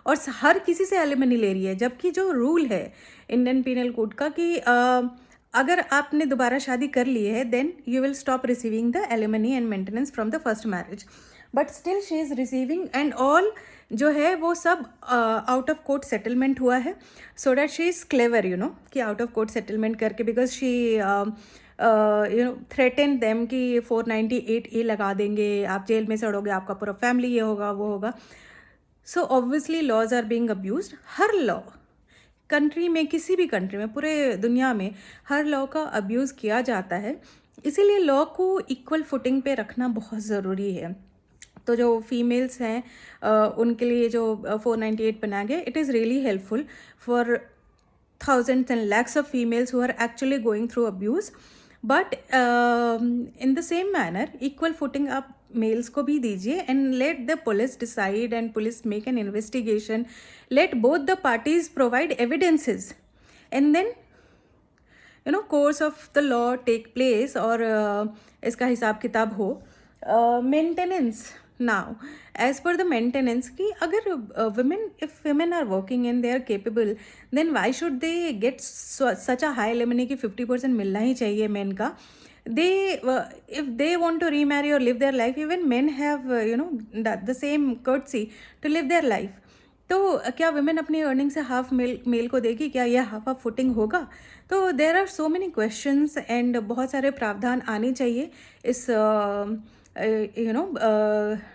और हर किसी से एलिमनी ले रही है, जबकि जो रूल है इंडियन पीनल कोड का कि अगर आपने दोबारा शादी कर ली है then you will stop receiving the alimony and maintenance from the first marriage, but still she is receiving. And all जो है वो सब आउट ऑफ कोर्ट सेटलमेंट हुआ है, so that she is clever कि आउट ऑफ कोर्ट सेटलमेंट करके, बिकॉज शी थ्रेटन देम कि 498A लगा देंगे, आप जेल में सड़ोगे, आपका पूरा फैमिली ये होगा वो होगा. So obviously laws are being abused. हर लॉ कंट्री में, किसी भी कंट्री में, पूरे दुनिया में हर लॉ का अब्यूज़ किया जाता है. इसीलिए लॉ को इक्वल फुटिंग पे रखना बहुत ज़रूरी है. तो जो फीमेल्स हैं उनके लिए जो 498 बनाया गया, it is really helpful for thousands and lakhs of females who are actually going through abuse. But in the same manner, equal footing आप मेल्स को भी दीजिए and let the police decide and police make an investigation. Let both the parties provide evidences and then course of the law take place और इसका हिसाब किताब हो. Maintenance now, as per the maintenance कि अगर if women are working and they are capable, then why should they get such a high alimony कि 50% मिलना ही चाहिए men का. If they want to remarry or live their life, even men have the same courtesy to live their life. तो क्या women अपनी अर्निंग से हाफ मेल को देगी? क्या यह हाफ फुटिंग होगा? तो there are so many questions and बहुत सारे प्रावधान आने चाहिए इस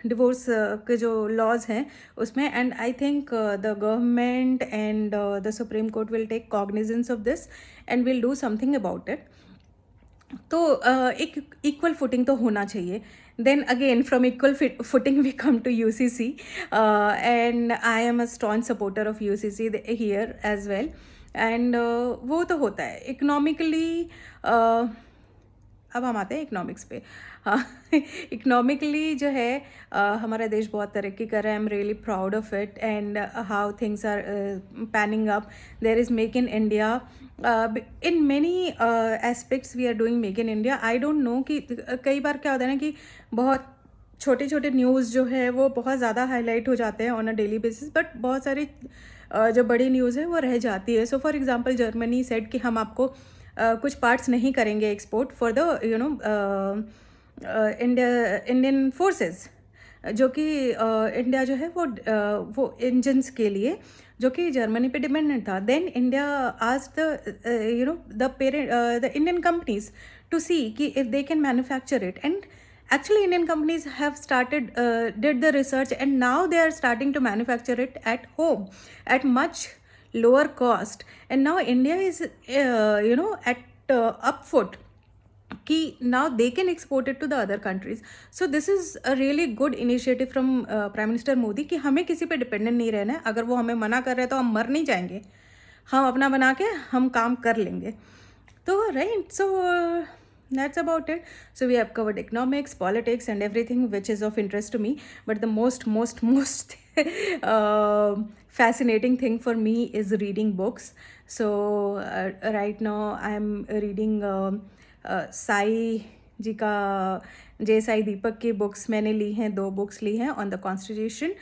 डिवोर्स के जो लॉज हैं उसमें. And I think the government and the supreme court will take cognizance of this and will do something about it. तो एक इक्वल फुटिंग तो होना चाहिए. Then again, from equal footing we come to UCC, and I am a staunch supporter of UCC here as well. And वो तो होता है इकोनॉमिकली. अब हम आते हैं इकोनॉमिक्स पे. हाँ, इकोनॉमिकली जो है हमारा देश बहुत तरक्की कर रहा है. I am really proud of it and how things are panning up. There is make in India. In many aspects we are doing make in India. I don't know कि कई बार क्या होता है ना कि बहुत छोटे छोटे न्यूज़ जो है वो बहुत ज़्यादा हाईलाइट हो जाते हैं on a daily basis, but बहुत सारी जो बड़ी न्यूज़ है वो रह जाती है. So for example Germany said कि हम आपको कुछ पार्ट्स नहीं करेंगे export for the Indian forces, जो कि इंडिया जो है वो इंजन्स के लिए जो कि जर्मनी पे डिपेंडेंट था. Then India asked the Indian companies to see कि if they can manufacture it. And actually Indian companies have started did the research, and now they are starting to manufacture it at home at much lower cost. And now India is at up foot कि now they can export it to the other countries. So this is a really good initiative from Prime Minister Modi कि हमें किसी पे डिपेंडेंट नहीं रहना है. अगर वो हमें मना कर रहे हैं तो हम मर नहीं जाएंगे, हम अपना बना के हम काम कर लेंगे. तो right, so that's about it. So we have covered economics, politics, and everything which is of interest to me. But the most fascinating thing for me is reading books. So right now I'm reading Sai ji का, जय साई दीपक की बुक्स मैंने ली हैं, 2 बुक्स ली हैं on the constitution,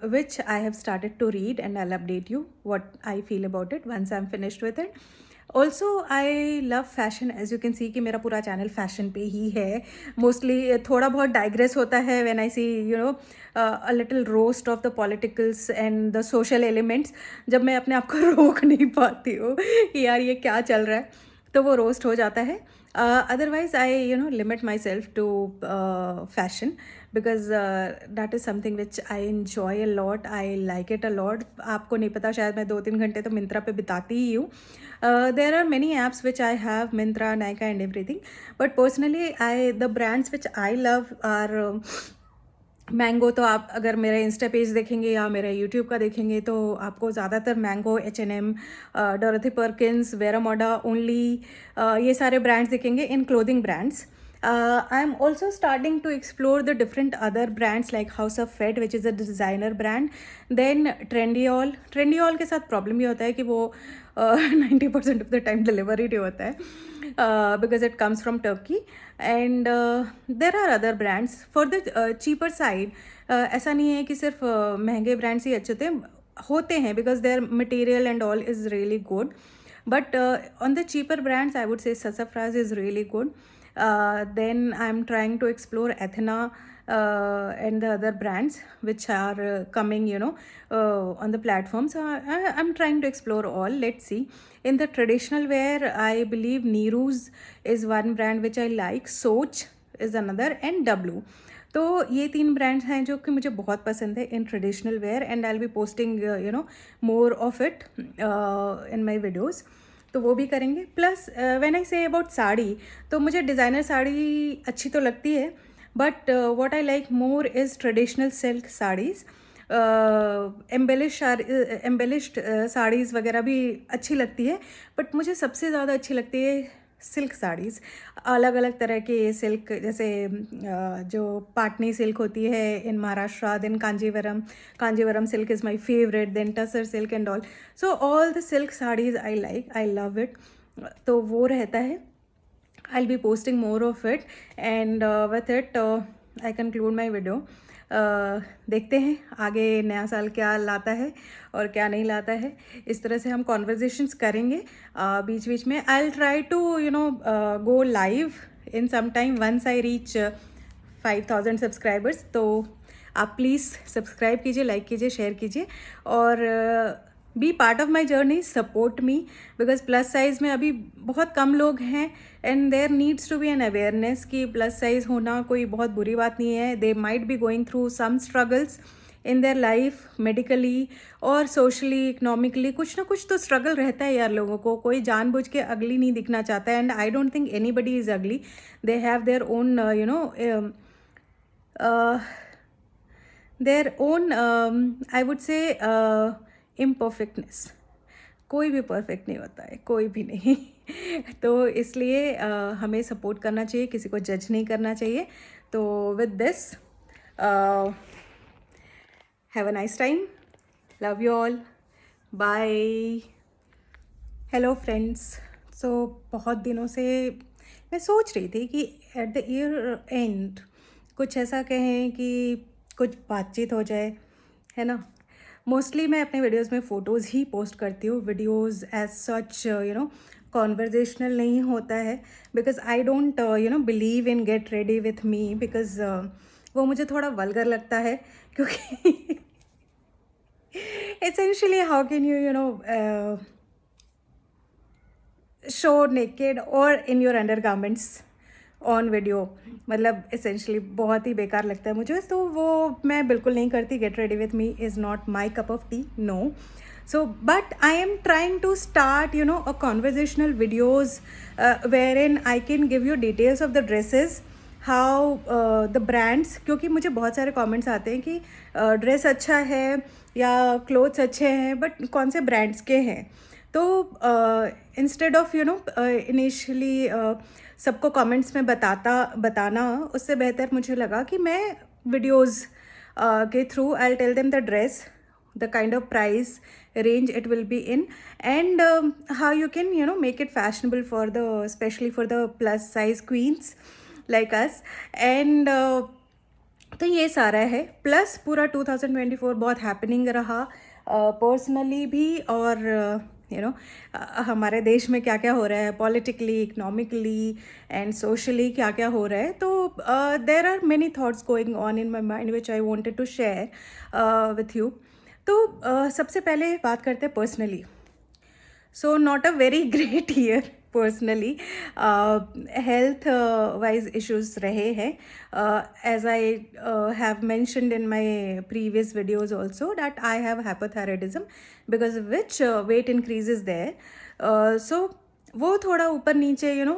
which I have started to read and I will update you what I feel about it once I am finished with it. Also I love fashion, as you can see कि मेरा पूरा चैनल फैशन पे ही है. मोस्टली थोड़ा बहुत डाइग्रेस होता है when I see a little roast of the politicals and the social elements. जब मैं अपने आप को रोक नहीं पाती हूँ कि यार ये क्या चल रहा है, तो वो रोस्ट हो जाता है. Otherwise I limit myself to fashion because that is something which I enjoy a lot, I like it a lot. आपको नहीं पता, शायद मैं 2-3 घंटे तो मिंत्रा पे बिताती ही हूँ. There are many apps which I have, Myntra, Nykaa and everything. But personally the brands which I love are Mango. तो आप अगर मेरा इंस्टा पेज देखेंगे या मेरा यूट्यूब का देखेंगे तो आपको ज़्यादातर Mango, H&M, Dorothy Perkins, Vero Moda, only, ये सारे ब्रांड्स दिखेंगे in clothing brands. I am also starting to explore the different other brands like House of Fett which is a designer brand. Then Trendyol. Trendyol के साथ प्रॉब्लम ये होता है कि वो 90% ऑफ द टाइम डिलीवरी होता है because it comes from Turkey. And there are other brands for the cheaper side. ऐसा नहीं है कि सिर्फ महंगे ब्रांड्स ही अच्छे होते हैं because their material and all is really good. But on the cheaper brands I would say Sassafras is really good. Then I'm trying to explore Athena and the other brands which are coming on the platform. So I'm trying to explore all. Let's see. In the traditional wear, I believe Neeru's is one brand which I like, Soch is another, and W. तो ये 3 ब्रांड्स हैं जो कि मुझे बहुत पसंद है in traditional wear, and I will be posting more of it in my videos. तो वो भी करेंगे. Plus when I say about sari, तो मुझे डिज़ाइनर साड़ी अच्छी तो लगती है, but what I like more is traditional silk saris. Embellished saris वगैरह भी अच्छी लगती है, बट मुझे सबसे ज़्यादा अच्छी लगती है सिल्क साड़ीज़. अलग अलग तरह के सिल्क, जैसे जो पाटनी सिल्क होती है in Maharashtra, then Kanjeevaram silk is my favourite, then tussar silk and all. So all the silk saris I like, I love it. तो वो रहता है. I will be posting more of it, and with it I conclude my video. देखते हैं आगे नया साल क्या लाता है और क्या नहीं लाता है. इस तरह से हम कॉन्वर्जेशंस करेंगे बीच बीच में. I will try to go live in some time once I reach 5000 subscribers. तो आप प्लीज़ सब्सक्राइब कीजिए, लाइक कीजिए, शेयर कीजिए, और be part of my journey, support me, because plus size में अभी बहुत कम लोग हैं, and there needs to be an awareness कि प्लस साइज़ होना कोई बहुत बुरी बात नहीं है. They might be going through some struggles in their life, medically और सोशली, इकनॉमिकली. कुछ ना कुछ तो स्ट्रगल रहता है यार लोगों को. कोई जानबूझ के अगली नहीं दिखना चाहता है, and I don't think anybody is ugly. They have their own their own I would say imperfectness. कोई भी परफेक्ट नहीं होता है, कोई भी नहीं. तो इसलिए हमें सपोर्ट करना चाहिए, किसी को जज नहीं करना चाहिए. तो with this, have a nice time. Love you all. Bye. Hello friends. So बहुत दिनों से मैं सोच रही थी कि एट द ईयर एंड कुछ ऐसा कहें कि कुछ बातचीत हो जाए, है ना. मोस्टली मैं अपने वीडियोस में फ़ोटोज़ ही पोस्ट करती हूँ. वीडियोस एज सच कॉन्वर्जेशनल नहीं होता है, because I don't believe in gate ready with me, because वो मुझे थोड़ा वल्गर लगता है. क्योंकि essentially how can you show naked or in your undergarments on video, मतलब एसेंशली बहुत ही बेकार लगता है मुझे, तो वो मैं बिल्कुल नहीं करती. Get ready with me is not my cup of tea, no. So but I am trying to start, you know, a conversational videos wherein I can give you details of the dresses, how the brands, क्योंकि मुझे बहुत सारे comments आते हैं कि ड्रेस अच्छा है या क्लोथ्स अच्छे हैं बट कौन से ब्रांड्स के हैं. तो instead of you know initially सबको कमेंट्स में बताना, उससे बेहतर मुझे लगा कि मैं वीडियोज़ के through I tell them the dress, the kind of price range it will be in, and how you can, you know, make it fashionable for the, especially for the plus size queens like us. And तो ये सारा है. प्लस पूरा 2024 बहुत हैपनिंग रहा पर्सनली भी, और यू नो हमारे देश में क्या क्या हो रहा है पॉलिटिकली, इकोनॉमिकली एंड सोशली, क्या क्या हो रहा है. तो there are many thoughts going on in my mind which I wanted to share with you. तो सबसे पहले बात करते हैं personally. So not a very great year personally, health wise issues रहे हैं, as I have mentioned in my previous videos also that I have hypothyroidism because of which weight increases there. So वो थोड़ा ऊपर नीचे, यू नो,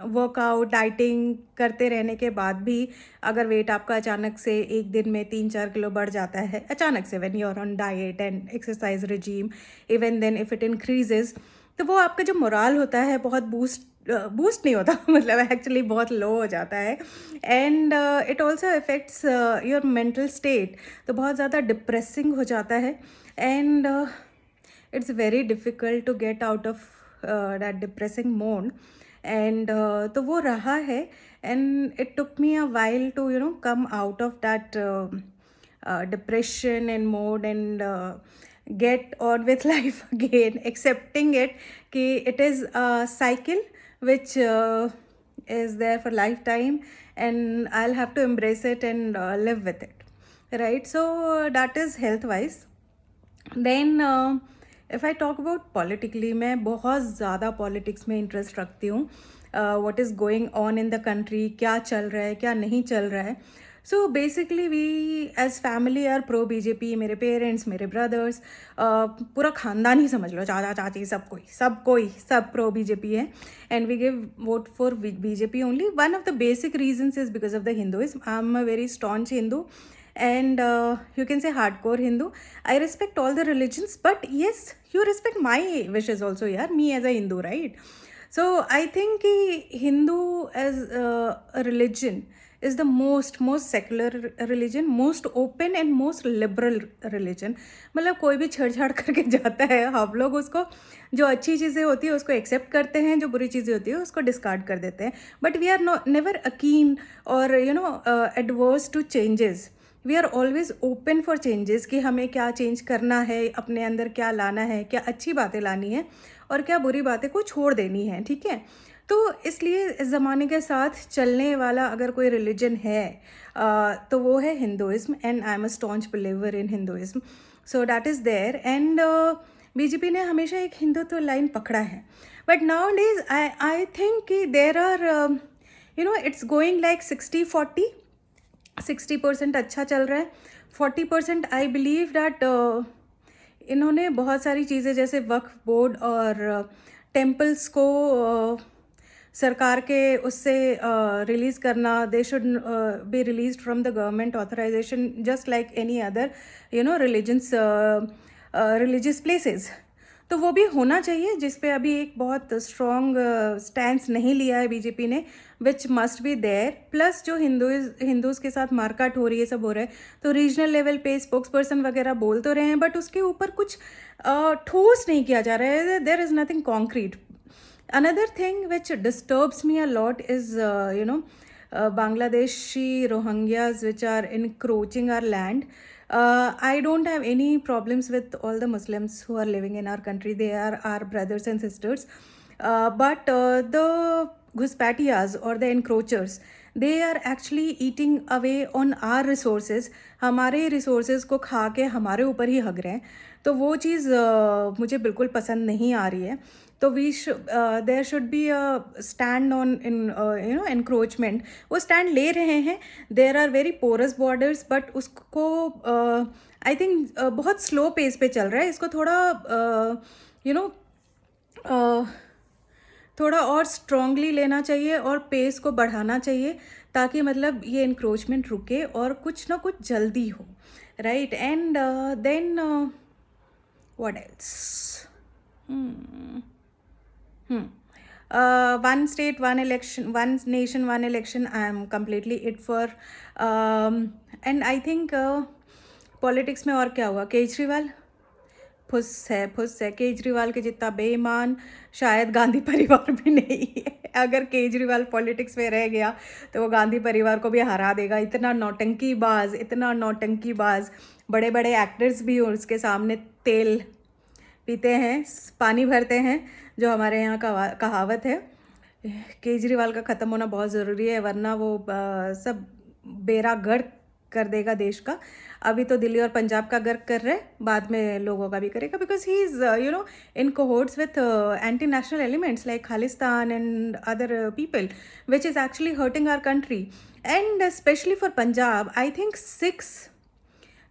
वर्कआउट डाइटिंग करते रहने के बाद भी अगर वेट आपका अचानक से एक दिन में 3-4 किलो बढ़ जाता है अचानक से, when you are on diet and exercise regime, even then if it increases, तो वो आपका जो मोराल होता है बहुत बूस्ट नहीं होता मतलब एक्चुअली बहुत लो हो जाता है. And it also affects your mental state, तो बहुत ज़्यादा डिप्रेसिंग हो जाता है. And it's very difficult to get out of that depressing mode. And तो वो रहा है, and it took me a while to, you know, come out of that depression and mode and get on with life again, accepting it कि it is a cycle which is there for lifetime, and I'll have to embrace it and live with it, right? So that is health wise. Then if I talk about politically, मैं बहुत ज़्यादा पॉलिटिक्स में इंटरेस्ट रखती हूँ. What is going on in the country, क्या चल रहा है क्या नहीं चल रहा है. So basically we as family are pro BJP. मेरे पेरेंट्स, मेरे ब्रदर्स, पूरा ख़ानदान ही समझ लो, चाचा चाची, सब प्रो बीजेपी है. And we give vote for BJP only. One of the basic reasons is because of the Hinduism. I am a very staunch Hindu, and you can say hardcore Hindu. I respect all the religions, but yes, you respect my wishes also, yeah, me as a Hindu, right? So I think Hindu as a religion is the most secular religion, most open and most liberal religion. मतलब कोई भी छेड़छाड़ करके जाता है, हम लोग उसको, जो अच्छी चीज़ें होती है उसको एक्सेप्ट करते हैं, जो बुरी चीज़ें होती है उसको डिस्कार्ड कर देते हैं. But we are never akin और you know adverse to changes. We are always open for changes कि हमें क्या चेंज करना है, अपने अंदर क्या लाना है, क्या अच्छी बातें लानी है और क्या बुरी बातें को छोड़ देनी है, ठीक है. तो इसलिए इस ज़माने के साथ चलने वाला अगर कोई रिलीजन है तो वो है Hinduism, and I am a staunch believer in Hinduism. So that is there. And BJP ने हमेशा एक हिंदुत्व लाइन पकड़ा है, but nowadays I think कि there are, you know, it's going like 60-40. 60% अच्छा चल रहा है, 40% आई बिलीव डैट इन्होंने बहुत सारी चीज़ें जैसे वक्फ बोर्ड और टेम्पल्स को सरकार के उससे रिलीज़ करना, they should be release from the government authorization just like any other, you know, religious places. तो वो भी होना चाहिए, जिस पे अभी एक बहुत स्ट्रॉन्ग स्टैंड नहीं लिया है बीजेपी ने, which must be there. Plus जो हिंदूज़ के साथ मारकाट हो रही है, सब हो रहा है, तो रीजनल लेवल पे स्पोक्स पर्सन वगैरह बोल तो रहे हैं, बट उसके ऊपर कुछ ठोस नहीं किया जा रहा है. There is nothing concrete. Another thing which disturbs me a lot is, you know, Bangladeshi Rohingyas which are encroaching our land. I don't have any problems with all the Muslims who are living in our country. They are our brothers and sisters. But the Ghuspatiyas or the encroachers, they are actually eating away on our resources, हमारे रिसोर्सेज को खा के हमारे ऊपर ही हग रहे हैं। तो वो चीज़ मुझे बिल्कुल पसंद नहीं आ रही है। तो there should be a stand on encroachment. वो स्टैंड ले रहे हैं, there are very porous borders, but उसको आई थिंक बहुत स्लो पेस पे चल रहा है। इसको थोड़ा यू नो थोड़ा और स्ट्रांगली लेना चाहिए और पेस को बढ़ाना चाहिए, ताकि मतलब ये इंक्रोचमेंट रुके और कुछ ना कुछ जल्दी हो, right. And then what else, one state, one election, one nation, one election, I am completely it for. And I think politics में और क्या हुआ, केजरीवाल फुस है। केजरीवाल के जितना बेईमान शायद गांधी परिवार भी नहीं है। अगर केजरीवाल पॉलिटिक्स में रह गया तो वो गांधी परिवार को भी हरा देगा। इतना नौटंकीबाज, बड़े बड़े एक्टर्स भी उसके सामने तेल पीते हैं, पानी भरते हैं, जो हमारे यहाँ कहावत है। केजरीवाल का ख़त्म होना बहुत ज़रूरी है, वरना वो सब बेड़ा गर्क कर देगा देश का। अभी तो दिल्ली और पंजाब का गर्क कर रहे, बाद में लोगों का भी करेगा, because he is in cohorts with anti-national elements like Khalistan and other people, which is actually hurting our country. And especially for Punjab, I think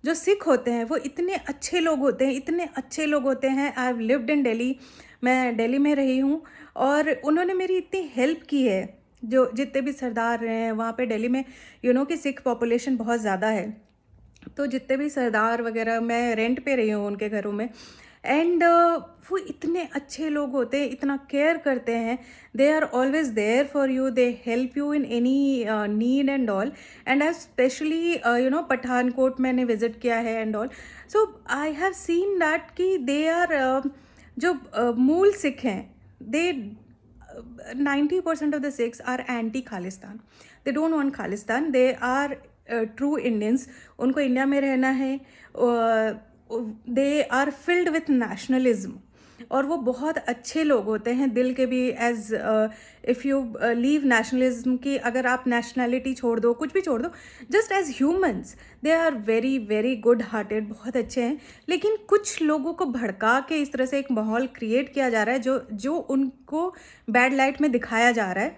जो सिख होते हैं वो इतने अच्छे लोग होते हैं। I have lived in Delhi, मैं दिल्ली में रही हूँ, और उन्होंने मेरी इतनी हेल्प की है। जो जितने भी सरदार रहे हैं वहाँ पे दिल्ली में, कि सिख पॉपुलेशन बहुत ज़्यादा है, तो जितने भी सरदार वगैरह, मैं रेंट पे रही हूँ उनके घरों में। एंड वो इतने अच्छे लोग होते हैं, इतना केयर करते हैं। They are always there for you, they help you in any need and all. And I specially Pathankot मैंने विजिट किया है and all, so I have seen that कि दे आर जो मूल सिख हैं, they 90% of the Sikhs are anti-Khalistan. They don't want Khalistan. They are true Indians. उनको इंडिया में रहना है। They are filled with nationalism. और वो बहुत अच्छे लोग होते हैं दिल के भी। As if you leave nationalism की, अगर आप नेशनैलिटी छोड़ दो, कुछ भी छोड़ दो, just as humans they are very very good hearted, बहुत अच्छे हैं। लेकिन कुछ लोगों को भड़का के इस तरह से एक माहौल क्रिएट किया जा रहा है जो उनको बैड लाइट में दिखाया जा रहा है,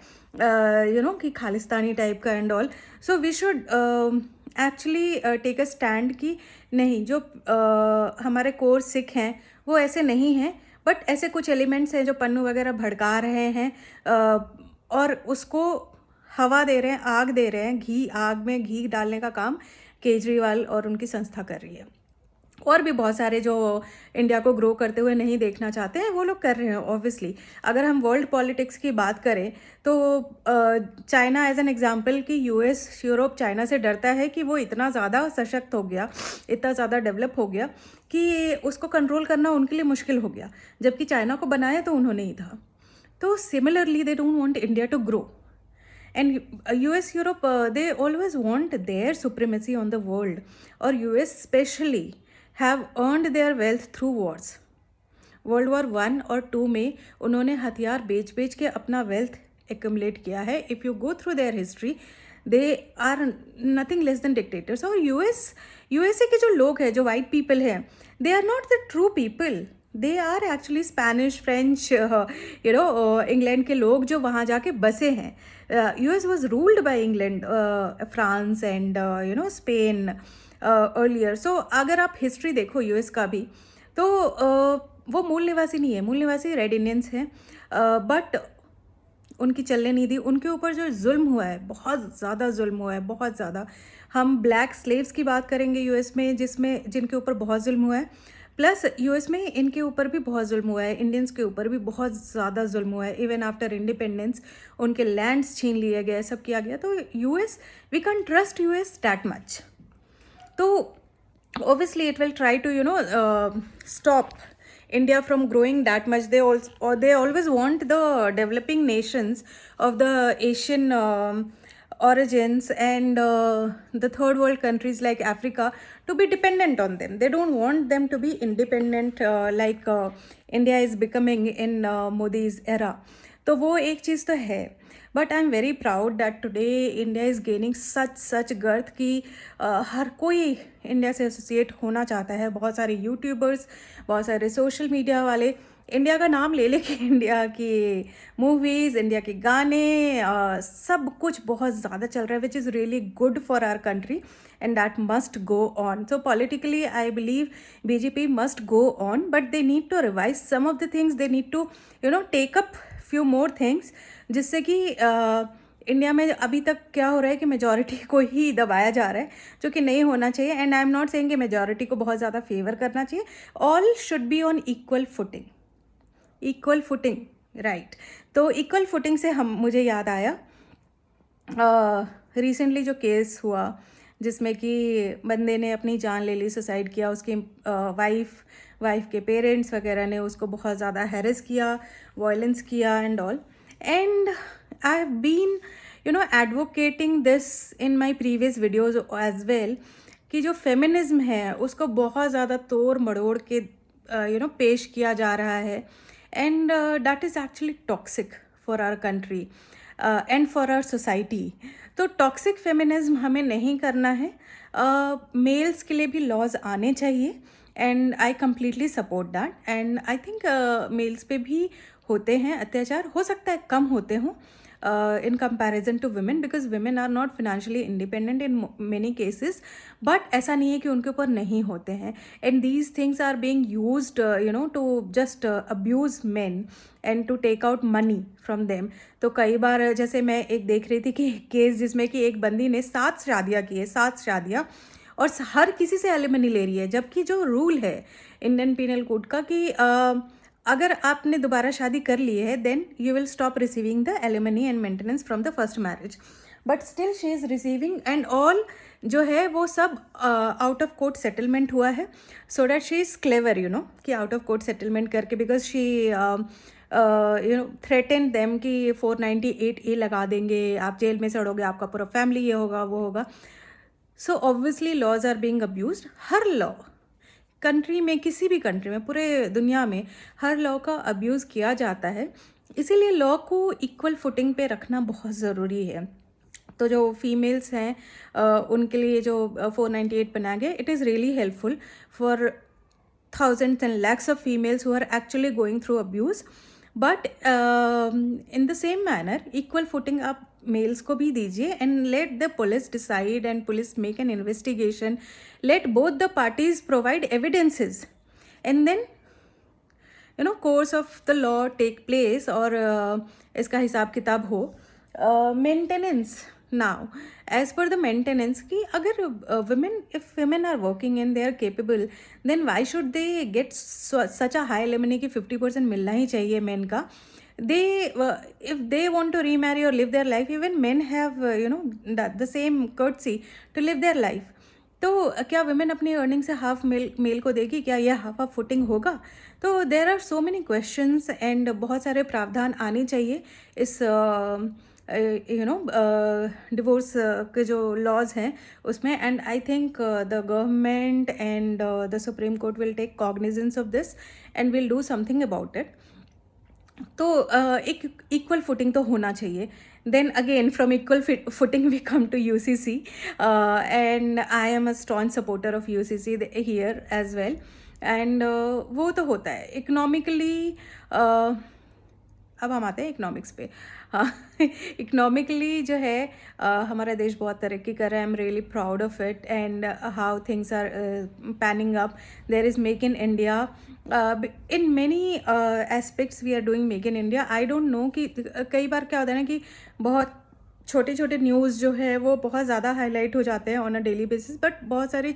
कि खालिस्तानी टाइप का and all. So we should actually take a stand कि नहीं, जो हमारे कोर सिख हैं वो ऐसे नहीं हैं, बट ऐसे कुछ एलिमेंट्स हैं जो पन्नू वगैरह भड़का रहे हैं और उसको हवा दे रहे हैं, आग दे रहे हैं। आग में घी डालने का काम केजरीवाल और उनकी संस्था कर रही है। और भी बहुत सारे जो इंडिया को ग्रो करते हुए नहीं देखना चाहते हैं, वो लोग कर रहे हैं ऑब्वियसली। अगर हम वर्ल्ड पॉलिटिक्स की बात करें तो चाइना एज एन एग्जांपल कि यूएस, यूरोप चाइना से डरता है कि वो इतना ज़्यादा सशक्त हो गया, इतना ज़्यादा डेवलप हो गया कि उसको कंट्रोल करना उनके लिए मुश्किल हो गया, जबकि चाइना को बनाया तो उन्होंने ही था। तो similarly they don't want India to grow, and US, Europe, they always want their supremacy on the world, और US especially have earned their wealth through wars. World war 1 और 2 में उन्होंने हथियार बेच के अपना वेल्थ एक्यूमुलेट किया है। If you go through their history, they are nothing less than dictators. और यूएसए के जो लोग हैं, जो वाइट पीपल हैं, they are not the true people, they are actually Spanish, French, England के लोग जो वहाँ जाके बसे हैं। US was ruled by England, France and Spain earlier. So अगर आप हिस्ट्री देखो US का भी, तो वो मूल निवासी नहीं है, मूल निवासी रेड इंडियंस हैं, बट उनकी चलने नहीं दी। उनके ऊपर जो जुल्म हुआ है, बहुत ज़्यादा जुल्म हुआ है, बहुत ज़्यादा। हम ब्लैक स्लेव्स की बात करेंगे US में, जिनके ऊपर बहुत जुल्म हुआ है, प्लस US में इनके ऊपर भी बहुत जुल्म हुआ है, इंडियंस के ऊपर भी बहुत ज़्यादा जुल्म हुआ है। इवन आफ्टर इंडिपेंडेंस उनके लैंड्स छीन लिए गए, सब किया गया। तो US, we can trust US that much. तो obviously it will try to stop India from growing that much. They always want the developing nations of the Asian origins and the third world countries like Africa to be dependent on them. They don't want them to be independent like India is becoming in Modi's era. तो वो एक चीज़ तो है, but I am very proud that today India is gaining such गर्थ कि हर कोई इंडिया से एसोसिएट होना चाहता है। बहुत सारे यूट्यूबर्स, बहुत सारे सोशल मीडिया वाले इंडिया का नाम ले लेके इंडिया की मूवीज़, इंडिया के गाने, सब कुछ बहुत ज़्यादा चल रहा है, which is really good for our country and that must go on. So politically I believe BJP must go on, but they need to revise some of the things. They need to take up few more things, जिससे कि इंडिया में अभी तक क्या हो रहा है कि मेजॉरिटी को ही दबाया जा रहा है, जो कि नहीं होना चाहिए। And I am not saying कि मेजॉरिटी को बहुत ज़्यादा फेवर करना चाहिए। All should be on equal footing, right. तो इक्वल फुटिंग से मुझे याद आया रिसेंटली जो केस हुआ जिसमें कि बंदे ने अपनी जान ले ली, सुसाइड किया। उसकी वाइफ के पेरेंट्स वगैरह ने उसको बहुत ज़्यादा हैरेस किया, वायलेंस किया and all. And I have been advocating this in my previous videos as well कि जो फेमिनिज्म है उसको बहुत ज़्यादा तोड़ मड़ोड़ के पेश किया जा रहा है, and that is actually toxic for our country and for our society. तो टॉक्सिक फेमिनिज्म हमें नहीं करना है। मेल्स के लिए भी लॉज आने चाहिए, and I completely support that. And I think males पे भी होते हैं अत्याचार, हो सकता है कम होते हों in comparison to women, because women are not financially independent in many cases, but ऐसा नहीं है कि उनके ऊपर नहीं होते हैं। and these things are being used to just abuse men and to take out money from them। तो कई बार जैसे मैं एक देख रही थी कि केस जिसमें कि एक बंदी ने 7 शादियाँ की है, 7 शादियाँ, और हर किसी से एलिमनी ले रही है, जबकि जो रूल है इंडियन पीनल कोड का कि अगर आपने दोबारा शादी कर ली है then you will stop receiving the alimony and maintenance from the first marriage, but still she is receiving, and all जो है वो सब आउट ऑफ कोर्ट सेटलमेंट हुआ है, so that she is clever कि आउट ऑफ कोर्ट सेटलमेंट करके, बिकॉज शी थ्रेटन देम कि 498A लगा देंगे, आप जेल में सड़ोगे, आपका पूरा फैमिली ये होगा वो होगा। So obviously laws are being abused. हर लॉ कंट्री में, किसी भी कंट्री में, पूरे दुनिया में हर लॉ का अब्यूज़ किया जाता है, इसीलिए लॉ को इक्वल फुटिंग पे रखना बहुत ज़रूरी है। तो जो फीमेल्स हैं उनके लिए जो 498 बनाया गया, it is really helpful for thousands and lakhs of females who are actually going through abuse, but in the same manner equal footing आप मेल्स को भी दीजिए, and let the police decide and police make an investigation, let both the parties provide evidences, and then course of the law take place, और इसका हिसाब किताब हो। Maintenance now, as per the maintenance कि अगर if women are working and they are capable, then why should they get such a high limit कि 50% मिलना ही चाहिए men का। if they want to remarry or live their life, even men have the same courtesy to live their life। तो क्या women अपनी अर्निंग से हाफ मेल को देगी? क्या यह हाफ ऑफ फुटिंग होगा? तो there are so many questions, and बहुत सारे प्रावधान आने चाहिए इस डिवोर्स के जो लॉज हैं उसमें, and I think the government and the supreme court will take cognizance of this and will do something about it. तो एक इक्वल फुटिंग तो होना चाहिए। Then again from equal footing we come to UCC, and I am a strong supporter of UCC here as well, and वो तो होता है इकोनॉमिकली। अब हम आते हैं इकोनॉमिक्स पे। हाँ, इकोनॉमिकली जो है हमारा देश बहुत तरक्की कर रहा है। I am really proud of it, and how things are panning up. There is make in India, in many aspects we are doing make in India. I don't know कि कई बार क्या होता है ना कि बहुत छोटे छोटे न्यूज़ जो है वो बहुत ज़्यादा हाईलाइट हो जाते हैं on a daily basis, but बहुत सारी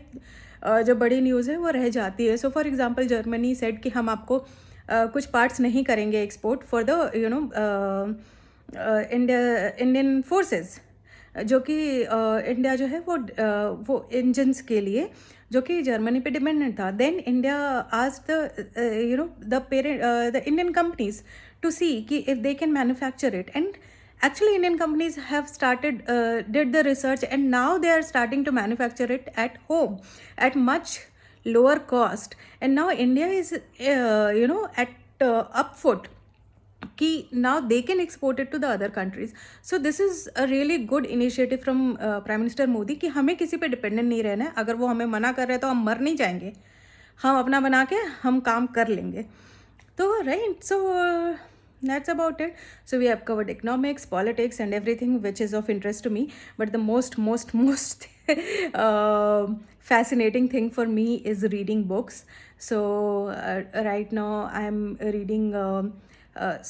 जो बड़ी न्यूज़ है वो रह जाती है। So for example Germany said कि हम आपको कुछ पार्ट्स नहीं करेंगे export for the Indian forces, जो कि इंडिया जो है वो इंजन्स के लिए जो कि जर्मनी पे डिपेंडेंट था। Then India asked the Indian companies to see कि if they can manufacture it, and actually Indian companies have started did the research, and now they are starting to manufacture it at home at much lower cost, and now India is at up foot कि now they can export it to the other countries. So this is a really good initiative from prime minister Modi कि हमें किसी पे डिपेंडेंट नहीं रहना है. अगर वो हमें मना कर रहे हैं तो हम मर नहीं जाएंगे, हम अपना बना के हम काम कर लेंगे. तो right, so that's about it. So we have covered economics, politics, and everything which is of interest to me. But the most fascinating thing for me is reading books. So right now I'm reading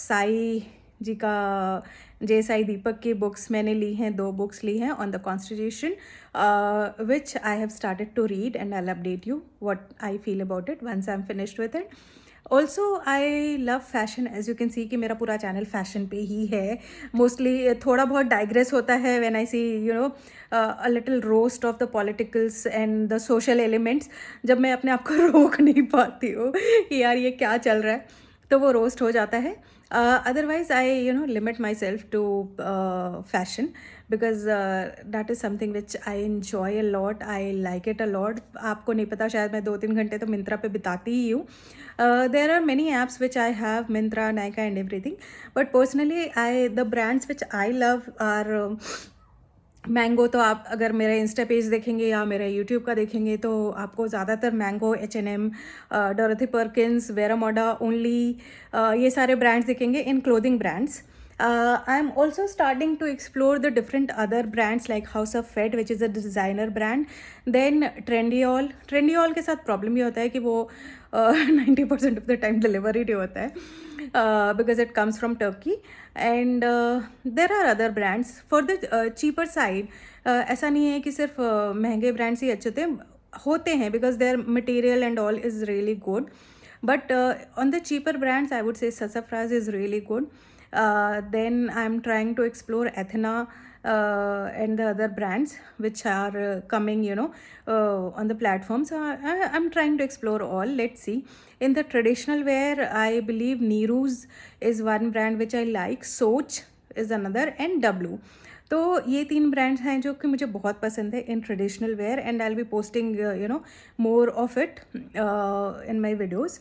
Sai ji का, जय साई दीपक की बुक्स मैंने ली हैं, 2 बुक्स ली हैं on the constitution, which I have started to read and I will update you what I feel about it once I am finished with it. Also I love fashion, as you can see कि मेरा पूरा चैनल फैशन पे ही है. मोस्टली थोड़ा बहुत डाइग्रेस होता है when I see you know a little roast of the politicals and the social elements. जब मैं अपने आप को रोक नहीं पाती हूँ कि यार ये क्या चल रहा है, तो वो रोस्ट हो जाता है. Otherwise I limit myself to fashion because that is something which I enjoy a lot, I like it a lot. आपको नहीं पता, शायद मैं 2-3 घंटे तो मिंत्रा पे बिताती ही हूँ. There are many apps which I have, Myntra, Nykaa and everything, but personally the brands which I love are mango. तो आप अगर मेरा इंस्टा पेज देखेंगे या मेरा यूट्यूब का देखेंगे तो आपको ज़्यादातर Mango, H&M, Dorothy Perkins, Vero Moda, Only, ये सारे ब्रांड्स दिखेंगे in clothing brands. I am also starting to explore the different other brands like House of Fed which is a designer brand, then Trendyol के साथ प्रॉब्लम ये होता है कि वो 90% ऑफ द टाइम डिलीवरी नहीं होता है because it comes from Turkey. And there are other brands for the cheaper side. ऐसा नहीं है कि सिर्फ महंगे ब्रांड्स ही अच्छे होते हैं because their material and all is really good, but on the cheaper brands I would say Sassafras is really good. Then I'm trying to explore Athena and the other brands which are coming on the platforms. I'm trying to explore all. Let's see. In the traditional wear I believe Neeru's is one brand which I like, Soch is another, and W. तो ये 3 ब्रांड्स हैं जो कि मुझे बहुत पसंद है in traditional wear and I will be posting more of it in my videos.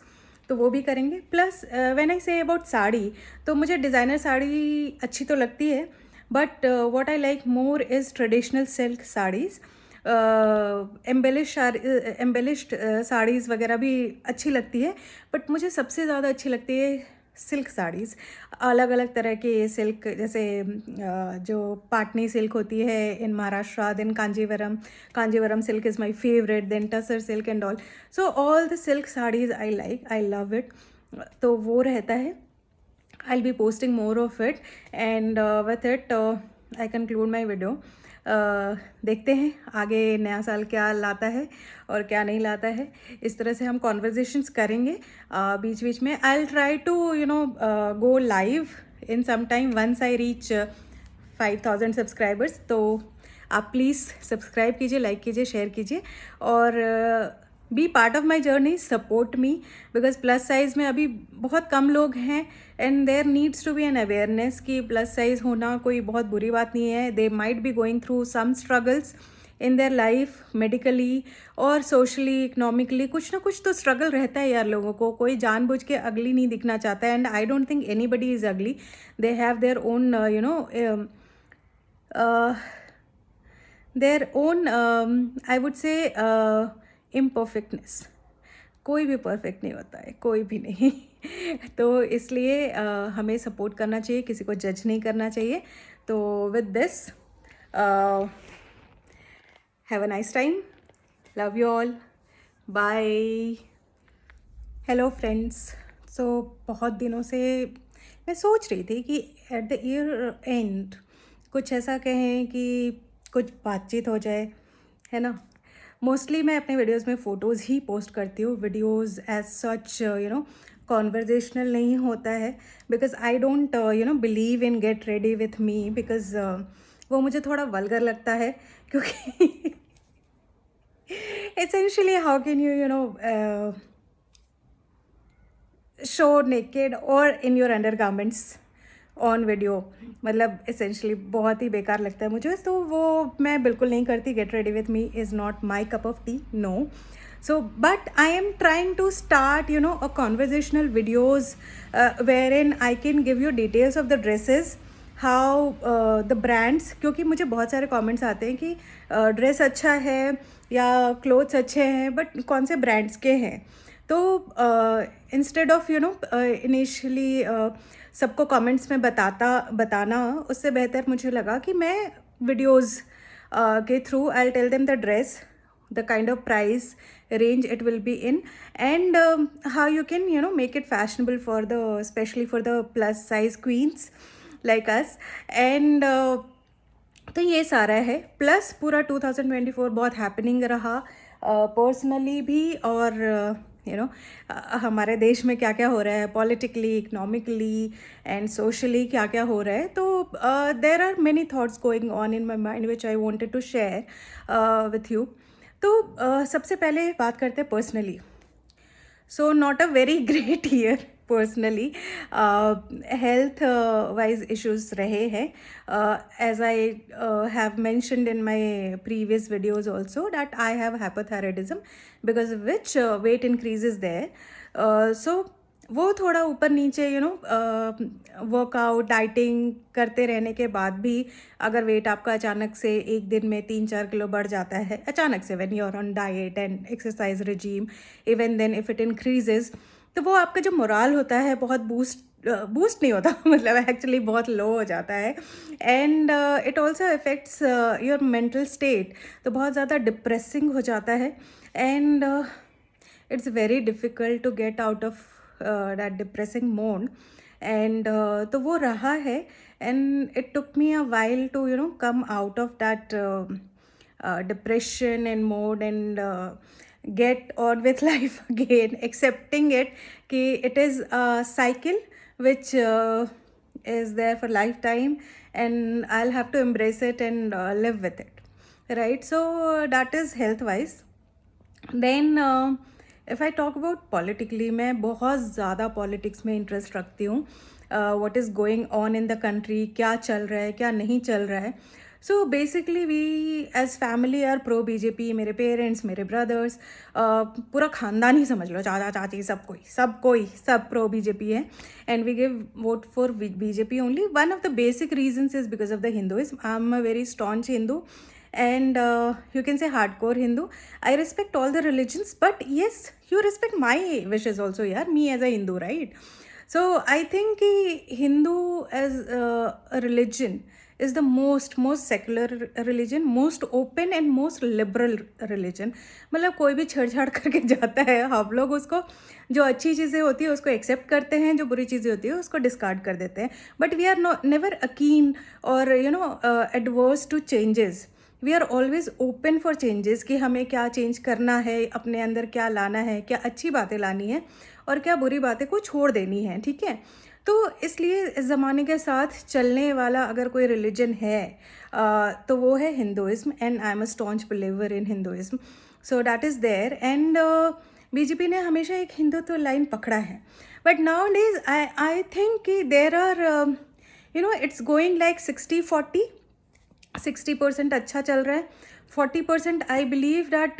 तो वो भी करेंगे. Plus when I say about sari, तो मुझे डिज़ाइनर साड़ी अच्छी तो लगती है, but what I like more is traditional silk saris. Embellished saris वगैरह भी अच्छी लगती है, बट मुझे सबसे ज़्यादा अच्छी लगती है सिल्क साड़ीज़. अलग अलग तरह के सिल्क, जैसे जो पाटनी सिल्क होती है in Maharashtra, then Kanjeevaram silk is my favourite, then tussar silk and all. So all the silk saris I like, I love it. तो वो रहता है. I will be posting more of it and with it I conclude my video. देखते हैं आगे नया साल क्या लाता है और क्या नहीं लाता है. इस तरह से हम कॉन्वर्जेशंस करेंगे बीच बीच में. I will try to go live in some time once I reach 5000 subscribers. तो आप प्लीज़ सब्सक्राइब कीजिए, लाइक कीजिए, शेयर कीजिए और be part of my journey, support me, because plus size में अभी बहुत कम लोग हैं and there needs to be an awareness कि प्लस साइज़ होना कोई बहुत बुरी बात नहीं है. They might be going through some struggles in their life, medically और सोशली, इकनॉमिकली. कुछ ना कुछ तो स्ट्रगल रहता है यार लोगों को. कोई जानबूझ के अगली नहीं दिखना चाहता है and I don't think anybody is ugly. They have their own their own I would say imperfectness. कोई भी परफेक्ट नहीं होता है, कोई भी नहीं. तो इसलिए हमें सपोर्ट करना चाहिए, किसी को जज नहीं करना चाहिए. तो with this have a nice time. Love you all. Bye. Hello friends. So बहुत दिनों से मैं सोच रही थी कि एट द ईयर एंड कुछ ऐसा कहें कि कुछ बातचीत हो जाए, है ना. मोस्टली मैं अपने वीडियोज़ में फ़ोटोज़ ही पोस्ट करती हूँ. वीडियोज़ एज सच कॉन्वर्जेशनल नहीं होता है because I don't believe in gate ready with me, because वो मुझे थोड़ा वल्गर लगता है. क्योंकि essentially how can you show naked or in your undergarments on video, मतलब एसेंशली बहुत ही बेकार लगता है मुझे, तो वो मैं बिल्कुल नहीं करती. Get ready with me is not my cup of tea, no. So but I am trying to start, you know, a conversational videos wherein I can give you details of the dresses, how the brands, क्योंकि मुझे बहुत सारे comments आते हैं कि ड्रेस अच्छा है या क्लोथ्स अच्छे हैं बट कौन से ब्रांड्स के हैं. तो instead of you know initially सबको कमेंट्स में बताना, उससे बेहतर मुझे लगा कि मैं वीडियोज़ के through I tell them the dress, the kind of price range it will be in, and how you can, you know, make it fashionable for the, especially for the plus size queens like us. And तो ये सारा है. प्लस पूरा 2024 बहुत हैपनिंग रहा पर्सनली भी, और यू नो हमारे देश में क्या क्या हो रहा है पॉलिटिकली, इकोनॉमिकली एंड सोशली, क्या क्या हो रहा है. तो there are many thoughts going on in my mind which I wanted to share with you. तो सबसे पहले बात करते हैं personally. So not a very great year personally. Health wise issues रहे हैं, as I have mentioned in my previous videos also that I have hypothyroidism because which weight increases there. So वो थोड़ा ऊपर नीचे, यू नो, वर्कआउट डाइटिंग करते रहने के बाद भी अगर वेट आपका अचानक से एक दिन में 3-4 किलो बढ़ जाता है अचानक से, when you are on diet and exercise regime, even then if it increases, तो वो आपका जो मोराल होता है बहुत बूस्ट नहीं होता मतलब एक्चुअली बहुत लो हो जाता है. And it also affects your mental state. तो बहुत ज़्यादा डिप्रेसिंग हो जाता है, and it's very difficult to get out of that depressing mode. And तो वो रहा है, and it took me a while to, you know, come out of that depression and mode, and get on with life again, accepting it कि it is a cycle which is there for lifetime, and I'll have to embrace it and live with it, right? So that is health wise. Then if I talk about politically, मैं बहुत ज़्यादा पॉलिटिक्स में इंटरेस्ट रखती हूँ. What is going on in the country, क्या चल रहा है क्या नहीं चल रहा है. So basically we as family are pro BJP. मेरे पेरेंट्स, मेरे ब्रदर्स, पूरा ख़ानदान ही समझ लो, चाचा चाची, सब प्रो बीजेपी है, and we give vote for BJP only. One of the basic reasons is because of the Hinduism. I am a very staunch Hindu, and you can say hardcore Hindu. I respect all the religions, but yes, you respect my wishes also, yaar, me as a Hindu, right? So I think कि Hindu as a religion is the most secular religion, most open and most liberal religion. मतलब कोई भी छेड़छाड़ करके जाता है, हम लोग उसको, जो अच्छी चीज़ें होती है उसको एक्सेप्ट करते हैं, जो बुरी चीज़ें होती है उसको डिस्कार्ड कर देते हैं. But we are never akin और you know adverse to changes. We are always open for changes कि हमें क्या चेंज करना है, अपने अंदर क्या लाना है, क्या अच्छी बातें लानी है और क्या बुरी बातें को छोड़ देनी है, ठीक है. तो इसलिए इस ज़माने के साथ चलने वाला अगर कोई रिलीजन है तो वो है Hinduism, and I am a staunch believer in Hinduism. So that is there. And BJP ने हमेशा एक हिंदुत्व लाइन पकड़ा है, but nowadays I think कि there are, you know, it's going like 60-40. 60% अच्छा चल रहा है, 40% आई बिलीव दैट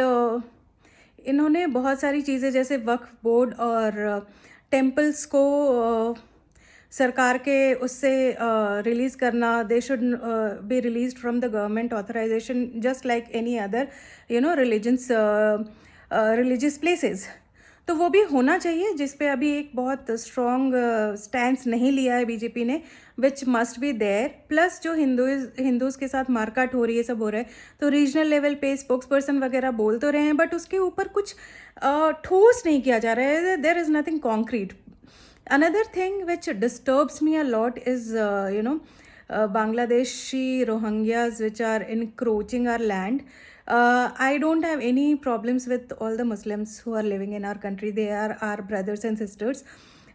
इन्होंने बहुत सारी चीज़ें जैसे वक्फ बोर्ड और टेम्पल्स को सरकार के उससे रिलीज़ करना, they should be release from the government authorization just like any other, you know, religious places. तो वो भी होना चाहिए, जिस पे अभी एक बहुत स्ट्रॉन्ग स्टैंड नहीं लिया है बीजेपी ने, which must be there. Plus जो हिंदूज़ के साथ मारकाट हो रही है, सब हो रहा है, तो रीजनल लेवल पे स्पोक्स पर्सन वगैरह बोल तो रहे हैं, बट उसके ऊपर कुछ ठोस नहीं किया जा रहा है. There is nothing concrete. Another thing which disturbs me a lot is, you know, Bangladeshi Rohingyas which are encroaching our land. I don't have any problems with all the Muslims who are living in our country. They are our brothers and sisters.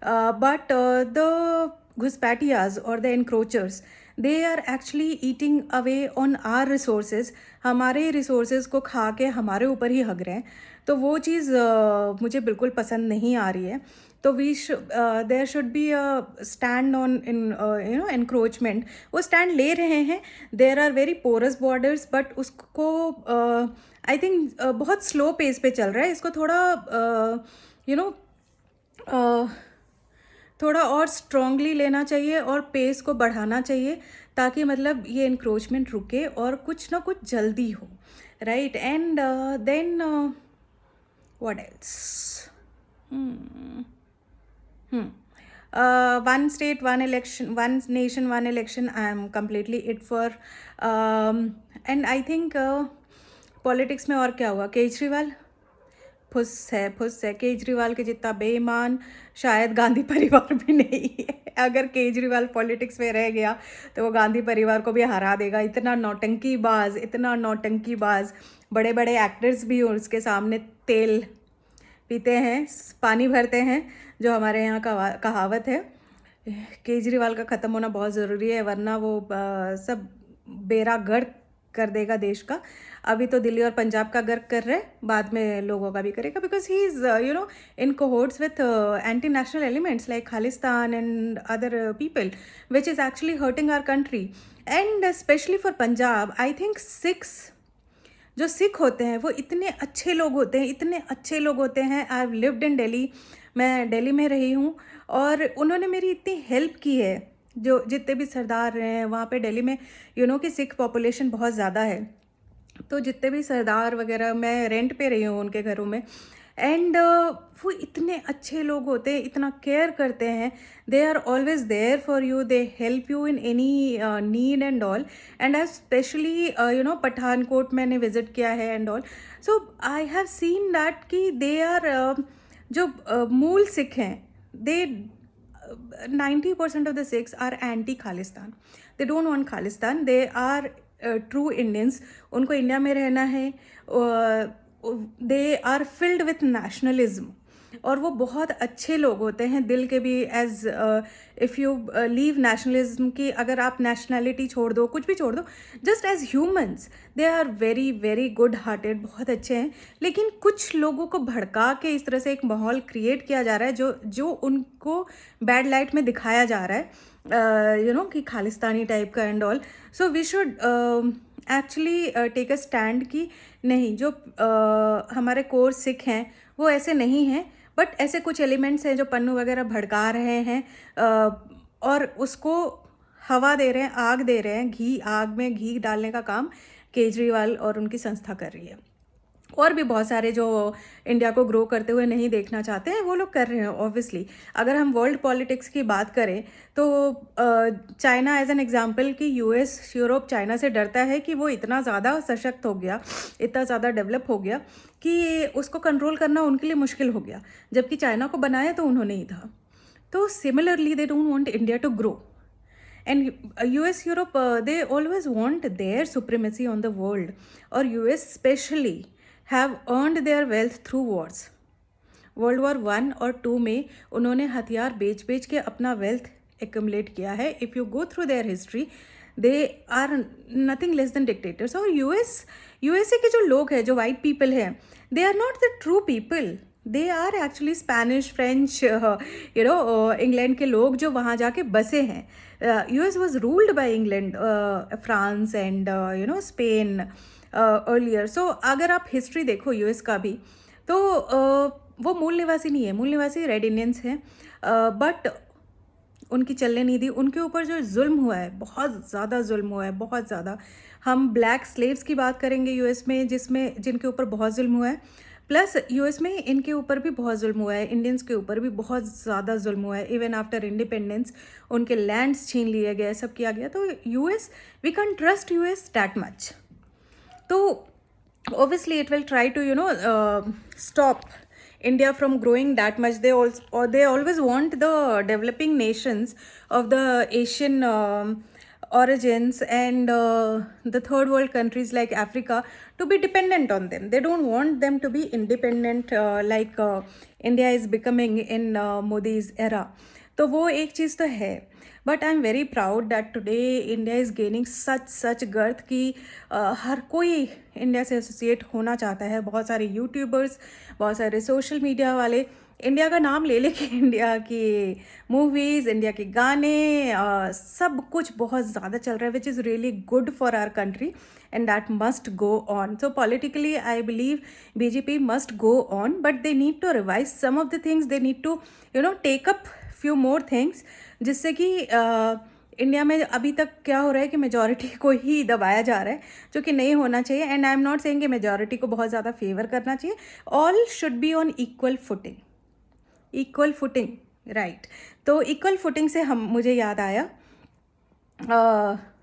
But the Ghuspatiyas or the encroachers, they are actually eating away on our resources. हमारे resources को खा के हमारे ऊपर ही हग रहे हैं. तो वो चीज़ मुझे बिल्कुल पसंद नहीं आ रही है. तो there should be a stand on in encroachment. वो स्टैंड ले रहे हैं. There are very porous borders, but उसको आई थिंक बहुत स्लो पेस पे चल रहा है. इसको थोड़ा यू नो थोड़ा और स्ट्रांगली लेना चाहिए और पेस को बढ़ाना चाहिए, ताकि मतलब ये इंक्रोचमेंट रुके और कुछ ना कुछ जल्दी हो, right. And then what else? One state, one election, one nation, one election. I am completely it for. And I think politics में और क्या हुआ? केजरीवाल फुस है. केजरीवाल के जितना बेईमान शायद गांधी परिवार भी नहीं है. अगर केजरीवाल पॉलिटिक्स में रह गया तो वो गांधी परिवार को भी हरा देगा. इतना नौटंकीबाज. बड़े बड़े एक्टर्स भी उसके सामने तेल पीते हैं, पानी भरते हैं, जो हमारे यहाँ का कहावत है. केजरीवाल का ख़त्म होना बहुत ज़रूरी है, वरना वो सब बेड़ा गर्क कर देगा देश का. अभी तो दिल्ली और पंजाब का गर्क कर रहे हैं, बाद में लोगों का भी करेगा, because he is in cohorts with anti-national elements like Khalistan and other people, which is actually hurting our country. And especially for Punjab, I think जो सिख होते हैं वो इतने अच्छे लोग होते हैं. I have lived in Delhi. मैं दिल्ली में रही हूँ और उन्होंने मेरी इतनी हेल्प की है. जो जितने भी सरदार रहे हैं वहाँ पे दिल्ली में, कि सिख पॉपुलेशन बहुत ज़्यादा है, तो जितने भी सरदार वगैरह, मैं रेंट पे रही हूँ उनके घरों में. एंड वो इतने अच्छे लोग होते हैं, इतना केयर करते हैं. They are always there for you. They help you in any need and all. And I specially Pathankot मैंने विजिट किया है and all. So I have seen that कि दे आर जो मूल सिख हैं, they 90% of the Sikhs are anti-Khalistan. They don't want Khalistan. They are true Indians. उनको इंडिया में रहना है. They are filled with nationalism. और वो बहुत अच्छे लोग होते हैं दिल के भी. As if you leave nationalism की, अगर आप नेशनैलिटी छोड़ दो, कुछ भी छोड़ दो, just as humans they are very very good hearted, बहुत अच्छे हैं. लेकिन कुछ लोगों को भड़का के इस तरह से एक माहौल क्रिएट किया जा रहा है जो उनको बैड लाइट में दिखाया जा रहा है, कि खालिस्तानी टाइप का and all. So we should actually take a stand कि नहीं, जो हमारे कोर सिख हैं वो ऐसे नहीं हैं, बट ऐसे कुछ एलिमेंट्स हैं जो पन्नू वगैरह भड़का रहे हैं और उसको हवा दे रहे हैं, आग दे रहे हैं. आग में घी डालने का काम केजरीवाल और उनकी संस्था कर रही है. और भी बहुत सारे जो इंडिया को ग्रो करते हुए नहीं देखना चाहते हैं वो लोग कर रहे हैं ऑब्वियसली. अगर हम वर्ल्ड पॉलिटिक्स की बात करें तो चाइना एज एन एग्जांपल कि यूएस यूरोप चाइना से डरता है कि वो इतना ज़्यादा सशक्त हो गया, इतना ज़्यादा डेवलप हो गया कि उसको कंट्रोल करना उनके लिए मुश्किल हो गया. जबकि चाइना को बनाया तो उन्होंने ही था. तो similarly they don't want India to grow. And US, Europe, they always want their supremacy on the world. और US especially have earned their wealth through wars. World War 1 और 2 में उन्होंने हथियार बेच के अपना wealth accumulate किया है. If you go through their history, they are nothing less than dictators. और USA के जो लोग हैं, जो white people हैं, they are not the true people. They are actually Spanish, French, England के लोग जो वहाँ जाके बसे हैं. US was ruled by England, France and Spain earlier. So अगर आप हिस्ट्री देखो US का भी, तो वो मूल निवासी नहीं है. मूल निवासी रेड इंडियंस हैं, बट उनकी चलने नहीं दी. उनके ऊपर जो जुल्म हुआ है, बहुत ज़्यादा जुल्म हुआ है, बहुत ज़्यादा. हम ब्लैक स्लेव्स की बात करेंगे US में, जिनके ऊपर बहुत जुल्म हुआ है. प्लस US में इनके ऊपर भी बहुत जुल्म हुआ है, इंडियंस के ऊपर भी बहुत ज़्यादा जुल्म हुआ है. इवन आफ्टर इंडिपेंडेंस उनके लैंड्स छीन लिए गए, सब किया गया. तो US, we can trust US that much. तो obviously it will try to stop India from growing that much. They always want the developing nations of the Asian origins and the third world countries like Africa to be dependent on them. They don't want them to be independent like India is becoming in Modi's era. तो वो एक चीज़ तो है. But I am very proud that today India is gaining such गर्थ कि हर कोई इंडिया से एसोसिएट होना चाहता है. बहुत सारे यूट्यूबर्स, बहुत सारे सोशल मीडिया वाले इंडिया का नाम ले लेके इंडिया की मूवीज़, इंडिया के गाने, सब कुछ बहुत ज़्यादा चल रहा है, which is really good for our country and that must go on. So politically I believe BJP must go on, but they need to revise some of the things. They need to take up few more things, जिससे कि इंडिया में अभी तक क्या हो रहा है कि मेजॉरिटी को ही दबाया जा रहा है, जो कि नहीं होना चाहिए. And I am not saying कि मेजॉरिटी को बहुत ज़्यादा फेवर करना चाहिए. All should be on equal footing, right. तो इक्वल फुटिंग से मुझे याद आया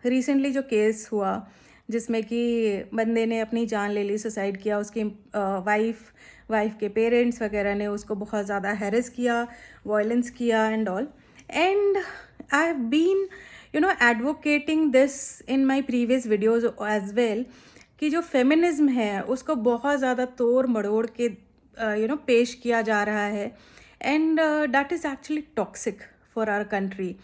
रिसेंटली जो केस हुआ जिसमें कि बंदे ने अपनी जान ले ली, सुसाइड किया. उसकी वाइफ के पेरेंट्स वगैरह ने उसको बहुत ज़्यादा हैरेस किया, वायलेंस किया and all. And I have been advocating this in my previous videos as well कि जो फेमिनिज्म है उसको बहुत ज़्यादा तोड़ मड़ोड़ के पेश किया जा रहा है. And that is actually toxic for our country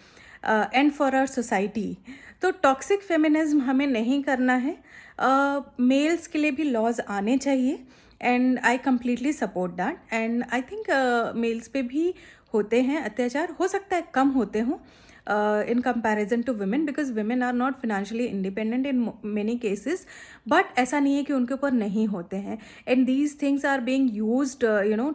and for our society. तो टॉक्सिक फेमिनिज्म हमें नहीं करना है. मेल्स के लिए भी लॉज आने चाहिए and I completely support that. And I think males पे भी होते हैं अत्याचार, हो सकता है कम होते हों in comparison to women, because women are not financially independent in many cases. But ऐसा नहीं है कि उनके ऊपर नहीं होते हैं. And these things are being used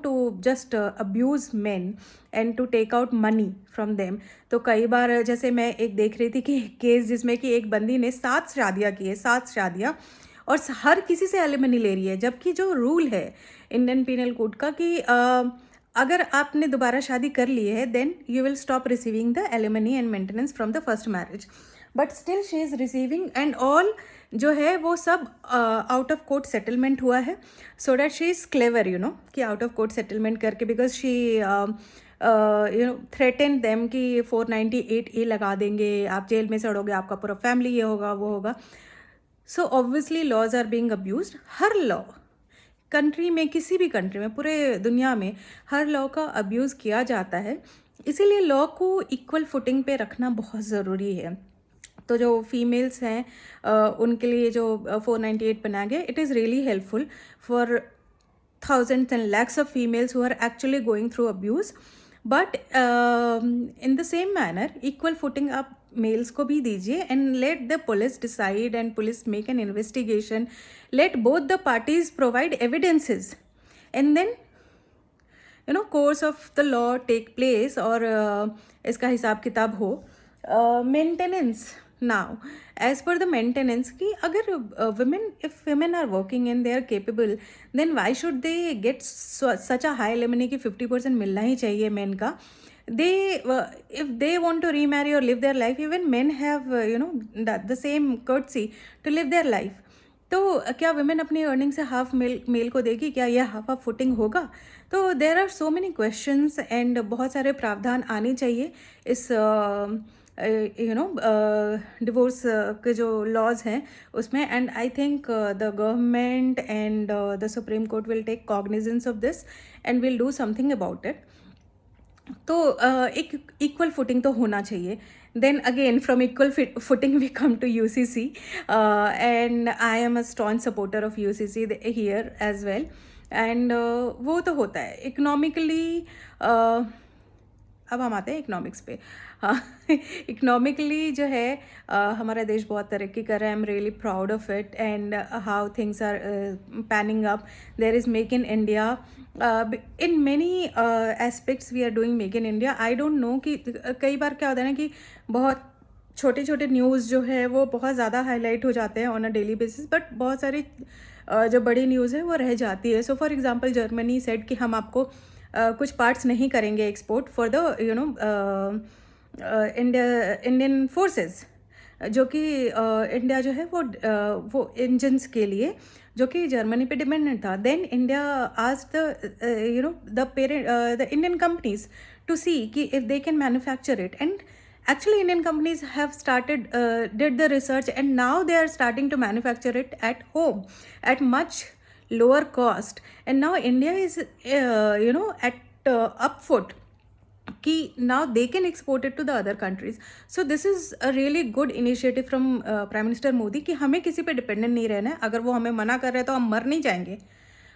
to just abuse men and to take out money from them. तो कई बार जैसे मैं एक देख रही थी कि केस जिसमें कि एक बंदी ने 7 शादियाँ की है, 7 शादियाँ, और हर किसी से एलिमनी ले रही है. जबकि जो रूल है इंडियन पीनल कोड का कि अगर आपने दोबारा शादी कर ली है then you will stop receiving the alimony and maintenance from the first marriage. But still she is receiving and all जो है वो सब आउट ऑफ कोर्ट सेटलमेंट हुआ है. So that she is clever कि आउट ऑफ कोर्ट सेटलमेंट करके, बिकॉज शी थ्रेटन देम कि 498A लगा देंगे, आप जेल में सड़ोगे, आपका पूरा फैमिली ये होगा वो होगा. So obviously laws are being abused. हर लॉ कंट्री में, किसी भी कंट्री में, पूरे दुनिया में हर लॉ का अब्यूज़ किया जाता है. इसीलिए लॉ को इक्वल फुटिंग पे रखना बहुत ज़रूरी है. तो जो फीमेल्स हैं उनके लिए जो 498 बनाया गया, it is really helpful for thousands and lakhs of females who are actually going through abuse. But in the same manner, equal footing आप मेल्स को भी दीजिए and let the police decide and police make an investigation. Let both the parties provide evidences and then course of the law take place और इसका हिसाब किताब हो. Maintenance now, as per the maintenance कि अगर if women are working and they are capable, then why should they get such a high alimony कि 50% मिलना ही चाहिए men का. They if they want to remarry or live their life, even men have the same courtesy to live their life. तो क्या women अपनी अर्निंग से हाफ मेल को देगी? क्या यह हाफ ऑफ फुटिंग होगा? तो there are so many questions and बहुत सारे प्रावधान आने चाहिए इस डिवोर्स के जो लॉज हैं उसमें. And I think the government and the supreme court will take cognizance of this and will do something about it. तो एक इक्वल फुटिंग तो होना चाहिए. Then again, from equal footing we come to UCC, and I am a staunch supporter of UCC here as well. And वो तो होता है इकोनॉमिकली. अब हम आते हैं इकोनॉमिक्स पे. हाँ, इकोनॉमिकली जो है हमारा देश बहुत तरक्की कर रहा है. I am really proud of it and how things are panning up. There is make in India. In many aspects we are doing make in India. I don't know कि कई बार क्या होता है ना कि बहुत छोटे छोटे न्यूज़ जो है वो बहुत ज़्यादा हाईलाइट हो जाते हैं on a daily basis, but बहुत सारी जो बड़ी न्यूज़ है वो रह जाती है. So for example Germany said कि हम आपको कुछ पार्ट्स नहीं करेंगे export for the Indian forces, जो कि इंडिया जो है वो इंजन्स के लिए जो कि जर्मनी पे डिपेंडेंट था. Then India asked the Indian companies to see कि if they can manufacture it. And actually Indian companies have started did the research and now they are starting to manufacture it at home at much lower cost. And now India is at up foot कि now they can export it to the other countries. So this is a really good initiative from prime minister Modi कि हमें किसी पे डिपेंडेंट नहीं रहना है. अगर वो हमें मना कर रहे हैं तो हम मर नहीं जाएंगे,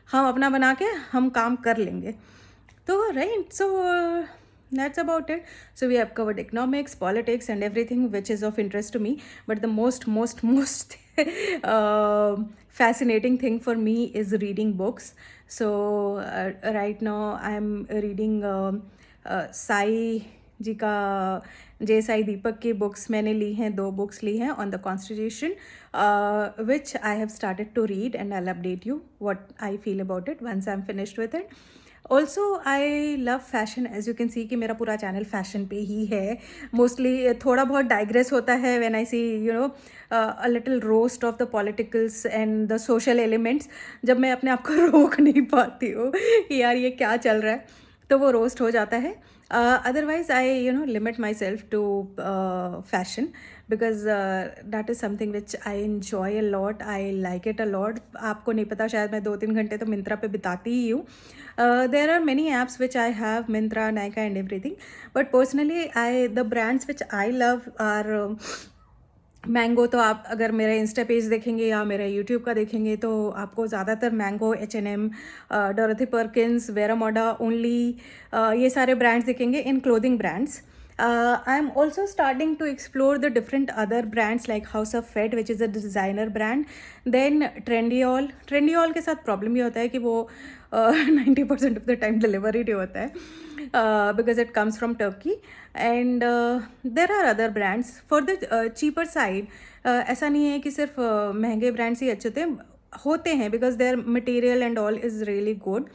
हम अपना बना के हम काम कर लेंगे. तो right, so that's about it. So we have covered economics, politics, and everything which is of interest to me. But the most fascinating thing for me is reading books. So right now I'm reading Sai ji का, जय साई दीपक की बुक्स मैंने ली हैं, 2 बुक्स ली हैं on the constitution, which I have started to read and I update you what I feel about it once I am finished with it. Also I love fashion, as you can see कि मेरा पूरा चैनल फैशन पे ही है. मोस्टली थोड़ा बहुत डाइग्रेस होता है when I see you know a little roast of the politicals and the social elements. जब मैं अपने आप को रोक नहीं पाती हूँ कि यार ये क्या चल रहा है, तो वो रोस्ट हो जाता है. Otherwise I limit myself to fashion because that is something which I enjoy a lot, I like it a lot. आपको नहीं पता, शायद मैं 2-3 घंटे तो मिंत्रा पे बिताती ही हूँ. There are many apps which I have, Myntra, Nykaa and everything, but personally the brands which I love are Mango. तो आप अगर मेरा इंस्टा पेज देखेंगे या मेरा यूट्यूब का देखेंगे तो आपको ज़्यादातर Mango, H&M, Dorothy Perkins, Vero Moda, only, ये सारे ब्रांड्स दिखेंगे in clothing brands. I am also starting to explore the different other brands like House of Fett which is a designer brand. Then Trendyol के साथ प्रॉब्लम ये होता है कि वो 90% ऑफ द टाइम डिलीवरी नहीं होता है because it comes from Turkey. And there are other brands for the cheaper side. ऐसा नहीं है कि सिर्फ महंगे ब्रांड्स ही अच्छे होते हैं because their material and all is really good.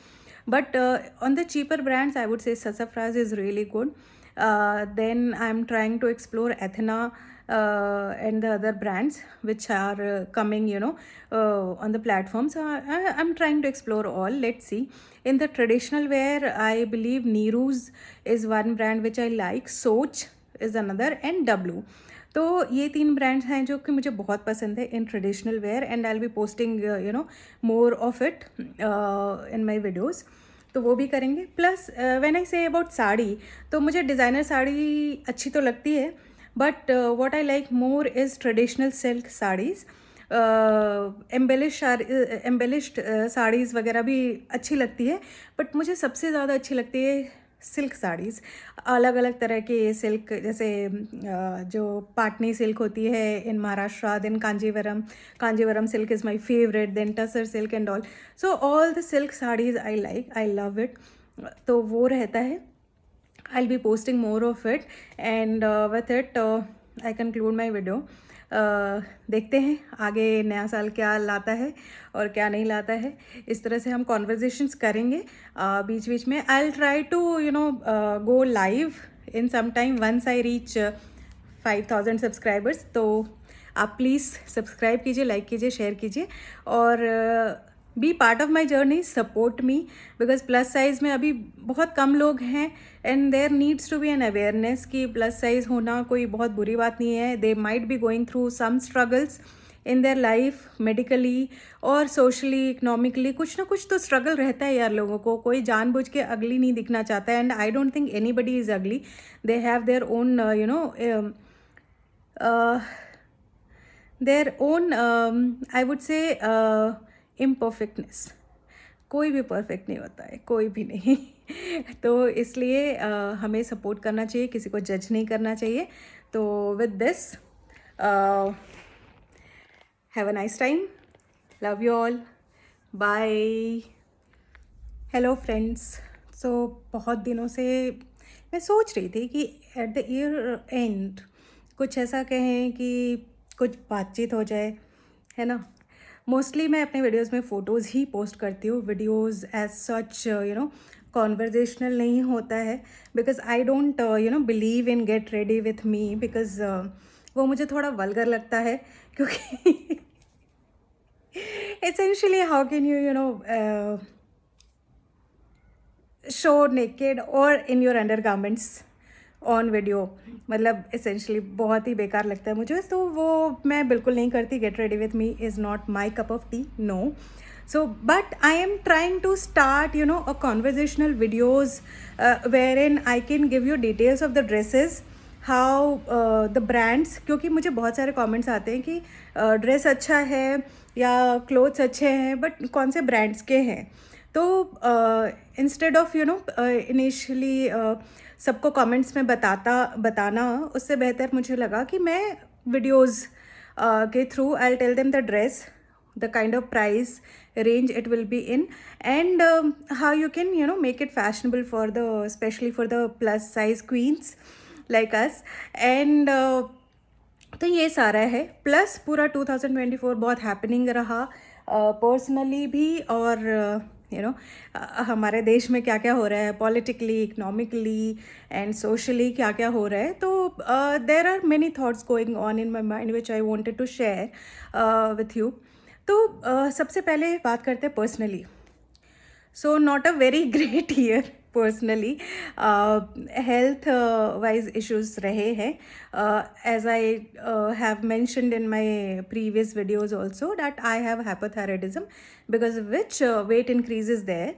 But on the cheaper brands I would say Sassafras is really good. Then I'm trying to explore Athena and the other brands which are coming on the platform. So I'm trying to explore all. Let's see. In the traditional wear, I believe Neeru's is one brand which I like, Soch is another, and W. तो ये 3 ब्रांड्स हैं जो कि मुझे बहुत पसंद है in traditional wear and I will be posting more of it in my videos. तो वो भी करेंगे. Plus when I say about sari, तो मुझे डिज़ाइनर साड़ी अच्छी तो लगती है, but what I like more is traditional silk saris. Embellished saris वगैरह भी अच्छी लगती है, बट मुझे सबसे ज़्यादा अच्छी लगती है सिल्क साड़ीज़. अलग अलग तरह के सिल्क, जैसे जो पाटनी सिल्क होती है in Maharashtra, then Kanjeevaram silk is my favourite, then tussar silk and all. So all the silk saris I like, I love it. तो वो रहता है. I will be posting more of it and with it I conclude my video. देखते हैं आगे नया साल क्या लाता है और क्या नहीं लाता है. इस तरह से हम कॉन्वर्जेशंस करेंगे बीच बीच में. I will try to go live in some time once I reach 5000 subscribers. तो आप प्लीज़ सब्सक्राइब कीजिए, लाइक कीजिए, शेयर कीजिए और be part of my journey, support me because plus size में अभी बहुत कम लोग हैं and there needs to be an awareness कि प्लस साइज़ होना कोई बहुत बुरी बात नहीं है. They might be going through some struggles in their life, medically और सोशली, इकनॉमिकली. कुछ ना कुछ तो स्ट्रगल रहता है यार लोगों को. कोई जानबूझ के अगली नहीं दिखना चाहता है and I don't think anybody is ugly. They have their own their own I would say imperfectness. कोई भी परफेक्ट नहीं होता है, कोई भी नहीं. तो इसलिए हमें सपोर्ट करना चाहिए, किसी को जज नहीं करना चाहिए. तो with this have a nice time. Love you all. Bye. Hello friends. So बहुत दिनों से मैं सोच रही थी कि एट द ईयर एंड कुछ ऐसा कहें कि कुछ बातचीत हो जाए, है ना. मोस्टली मैं अपने वीडियोज़ में फ़ोटोज़ ही पोस्ट करती हूँ. वीडियोज़ एज सच कॉन्वर्जेशनल नहीं होता है because I don't believe in gate ready with me because वो मुझे थोड़ा वल्गर लगता है क्योंकि essentially how can you show naked or in your undergarments on video, मतलब एसेंशली बहुत ही बेकार लगता है मुझे, तो वो मैं बिल्कुल नहीं करती. Get ready with me is not my cup of tea, no. So, but I am trying to start, a conversational videos wherein I can give you details of the dresses, how the brands, क्योंकि मुझे बहुत सारे comments आते हैं कि ड्रेस अच्छा है या क्लोथ्स अच्छे हैं, बट कौन से ब्रांड्स के हैं. तो इंस्टेड ऑफ इनिशियली सबको कमेंट्स में बताना, उससे बेहतर मुझे लगा कि मैं वीडियोज़ के through I tell them the dress, the kind of price range it will be in, and how you can make it fashionable for especially for the plus size queens like us. And तो ये सारा है. प्लस पूरा 2024 बहुत हैपनिंग रहा पर्सनली भी, और हमारे देश में क्या क्या हो रहा है पॉलिटिकली, इकोनॉमिकली एंड सोशली, क्या क्या हो रहा है. तो there are many thoughts going on in my mind which I wanted to share with you. तो सबसे पहले बात करते हैं personally. So not a very great year personally. Health wise issues रहे हैं, as I have mentioned in my previous videos also that I have hypothyroidism because which weight increases there.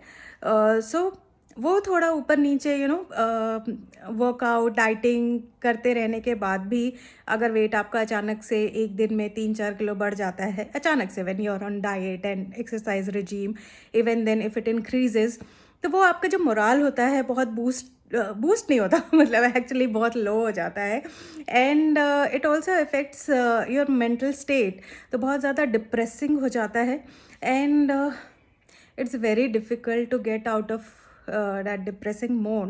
So वो थोड़ा ऊपर नीचे वर्कआउट डाइटिंग करते रहने के बाद भी अगर वेट आपका अचानक से एक दिन में 3-4 किलो बढ़ जाता है अचानक से, when you are on diet and exercise regime, even then if it increases, तो वो आपका जो मोराल होता है बहुत बूस्ट नहीं होता मतलब एक्चुअली बहुत लो हो जाता है. And it also affects your mental state. तो बहुत ज़्यादा डिप्रेसिंग हो जाता है, and it's very difficult to get out of that depressing mode.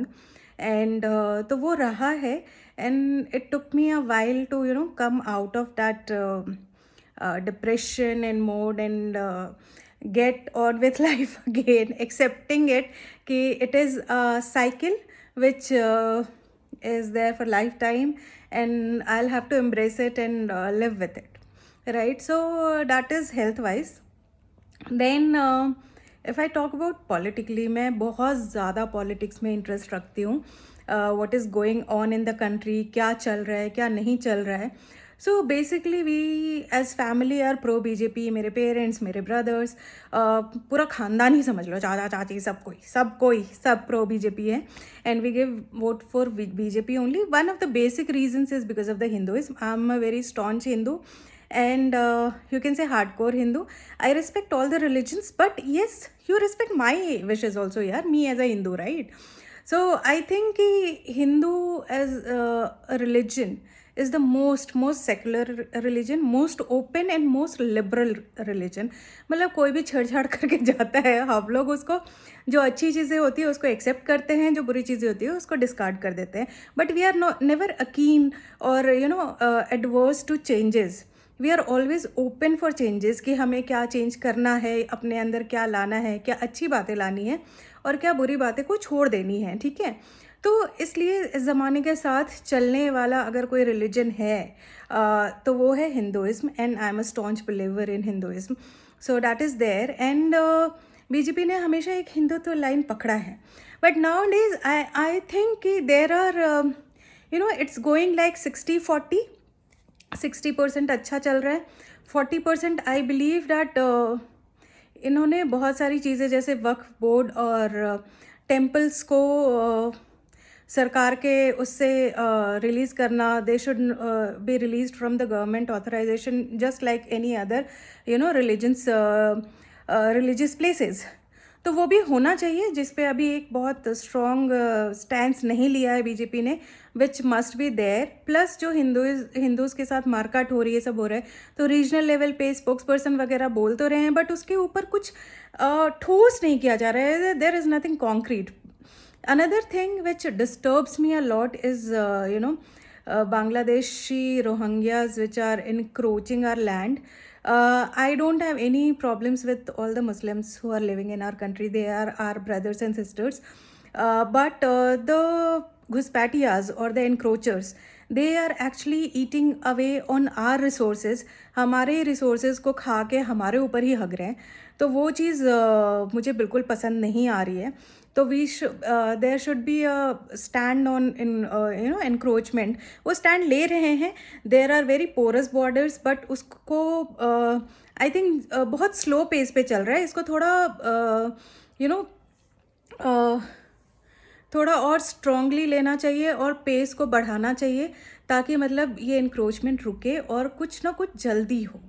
And तो वो रहा है, and it took me a while to come out of that depression and mode, and get on with life again, accepting it कि it is a cycle which is there for lifetime, and I'll have to embrace it and live with it, right? So that is health wise. Then if I talk about politically, मैं बहुत ज़्यादा पॉलिटिक्स में इंटरेस्ट रखती हूँ. What is going on in the country, क्या चल रहा है क्या नहीं चल रहा है. So basically we as family are pro BJP. मेरे पेरेंट्स, मेरे ब्रदर्स, पूरा ख़ानदान ही समझ लो, चाचा चाची, सब प्रो बीजेपी है, and we give vote for BJP only. One of the basic reasons is because of the Hinduism. I am a very staunch Hindu, and you can say hardcore Hindu. I respect all the religions, but yes, you respect my wishes also, yaar, me as a Hindu, right? So I think Hindu as a religion is the most secular religion, most open and most liberal religion. मतलब कोई भी छेड़छाड़ करके जाता है, हम लोग उसको, जो अच्छी चीज़ें होती है उसको एक्सेप्ट करते हैं, जो बुरी चीज़ें होती है उसको डिस्कार्ड कर देते हैं. But we are never akin और adverse to changes. We are always open for changes कि हमें क्या चेंज करना है, अपने अंदर क्या लाना है, क्या अच्छी बातें लानी है और क्या बुरी बातें को छोड़ देनी है, ठीक है. तो इसलिए इस ज़माने के साथ चलने वाला अगर कोई रिलीजन है तो वो है Hinduism, and I am a staunch believer in Hinduism. So that is there. And BJP ने हमेशा एक हिंदुत्व लाइन पकड़ा है, but nowadays I think कि there are it's going like 60-40. 60% अच्छा चल रहा है, 40% आई बिलीव डैट इन्होंने बहुत सारी चीज़ें जैसे वक्फ बोर्ड और टेम्पल्स को सरकार के उससे रिलीज़ करना, they should be release from the government authorization just like any other religious places. तो वो भी होना चाहिए, जिस पे अभी एक बहुत स्ट्रॉन्ग स्टैंड नहीं लिया है बीजेपी ने, which must be there. Plus जो हिंदूज़ के साथ मारकाट हो रही है, सब हो रहा है, तो रीजनल लेवल पे स्पोक्स पर्सन वगैरह बोल तो रहे हैं, बट उसके ऊपर कुछ ठोस नहीं किया जा रहा है. There is nothing concrete. Another thing which disturbs me a lot is Bangladeshi Rohingyas which are encroaching our land. I don't have any problems with all the Muslims who are living in our country. They are our brothers and sisters. But the Ghuspatiyas or the encroachers, they are actually eating away on our resources, हमारे रिसोर्सेज को खा के हमारे ऊपर ही हग रहे हैं। तो वो चीज़ मुझे बिल्कुल पसंद नहीं आ रही है। तो there should be a stand on in encroachment. वो स्टैंड ले रहे हैं, there are very porous borders, but उसको आई थिंक बहुत स्लो पेस पे चल रहा है। इसको थोड़ा यू नो थोड़ा और स्ट्रांगली लेना चाहिए और पेस को बढ़ाना चाहिए, ताकि मतलब ये इंक्रोचमेंट रुके और कुछ ना कुछ जल्दी हो,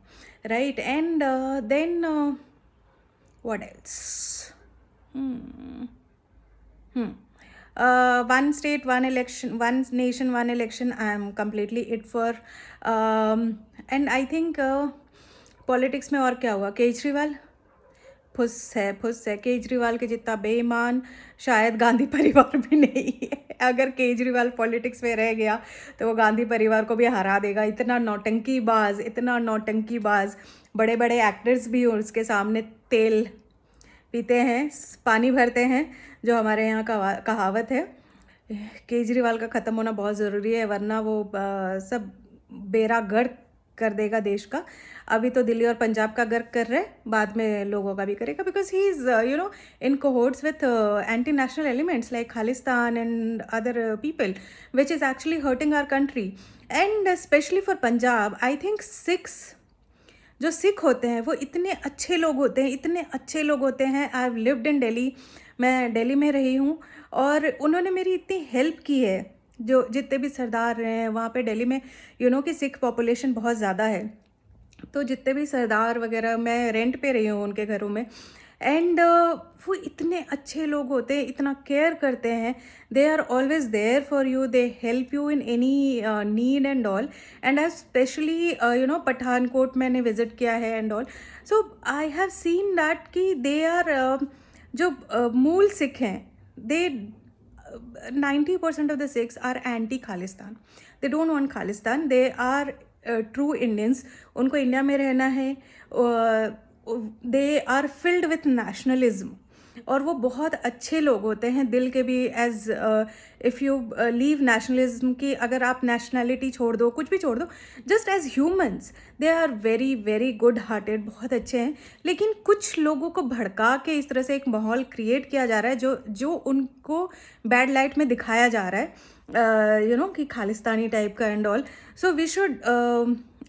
right. And then what else, one state, one election, one nation, one election, I am completely it for. And I think politics में और क्या हुआ, केजरीवाल फुस है। केजरीवाल के जितना बेईमान शायद गांधी परिवार भी नहीं है। अगर केजरीवाल पॉलिटिक्स में रह गया तो वो गांधी परिवार को भी हरा देगा। इतना नौटंकीबाज, बड़े बड़े एक्टर्स भी उसके सामने तेल पीते हैं, पानी भरते हैं, जो हमारे यहाँ का कहावत है। केजरीवाल का ख़त्म होना बहुत ज़रूरी है, वरना वो सब बेड़ा गर्क कर देगा देश का। अभी तो दिल्ली और पंजाब का गर्क कर रहे, बाद में लोगों का भी करेगा, because he is in cohorts with anti-national elements like Khalistan and other people, which is actually hurting our country. And especially for Punjab, I think जो सिख होते हैं वो इतने अच्छे लोग होते हैं। I have lived in Delhi, मैं दिल्ली में रही हूँ, और उन्होंने मेरी इतनी हेल्प की है। जो जितने भी सरदार रहे हैं वहाँ पे दिल्ली में, कि सिख पॉपुलेशन बहुत ज़्यादा है, तो जितने भी सरदार वगैरह, मैं रेंट पे रही हूँ उनके घरों में। एंड वो इतने अच्छे लोग होते हैं, इतना केयर करते हैं। They are always there for you, they help you in any need and all. And I specially Pathankot मैंने विजिट किया है and all, so I have seen that कि दे आर जो मूल सिख हैं, they 90% of the Sikhs are anti-Khalistan. They don't want Khalistan. They are true Indians. उनको इंडिया में रहना है। They are filled with nationalism. और वो बहुत अच्छे लोग होते हैं दिल के भी। As if you leave nationalism की, अगर आप नेशनैलिटी छोड़ दो, कुछ भी छोड़ दो, just as humans they are very very good hearted, बहुत अच्छे हैं। लेकिन कुछ लोगों को भड़का के इस तरह से एक माहौल क्रिएट किया जा रहा है जो उनको बैड लाइट में दिखाया जा रहा है, कि खालिस्तानी टाइप का and all. So we should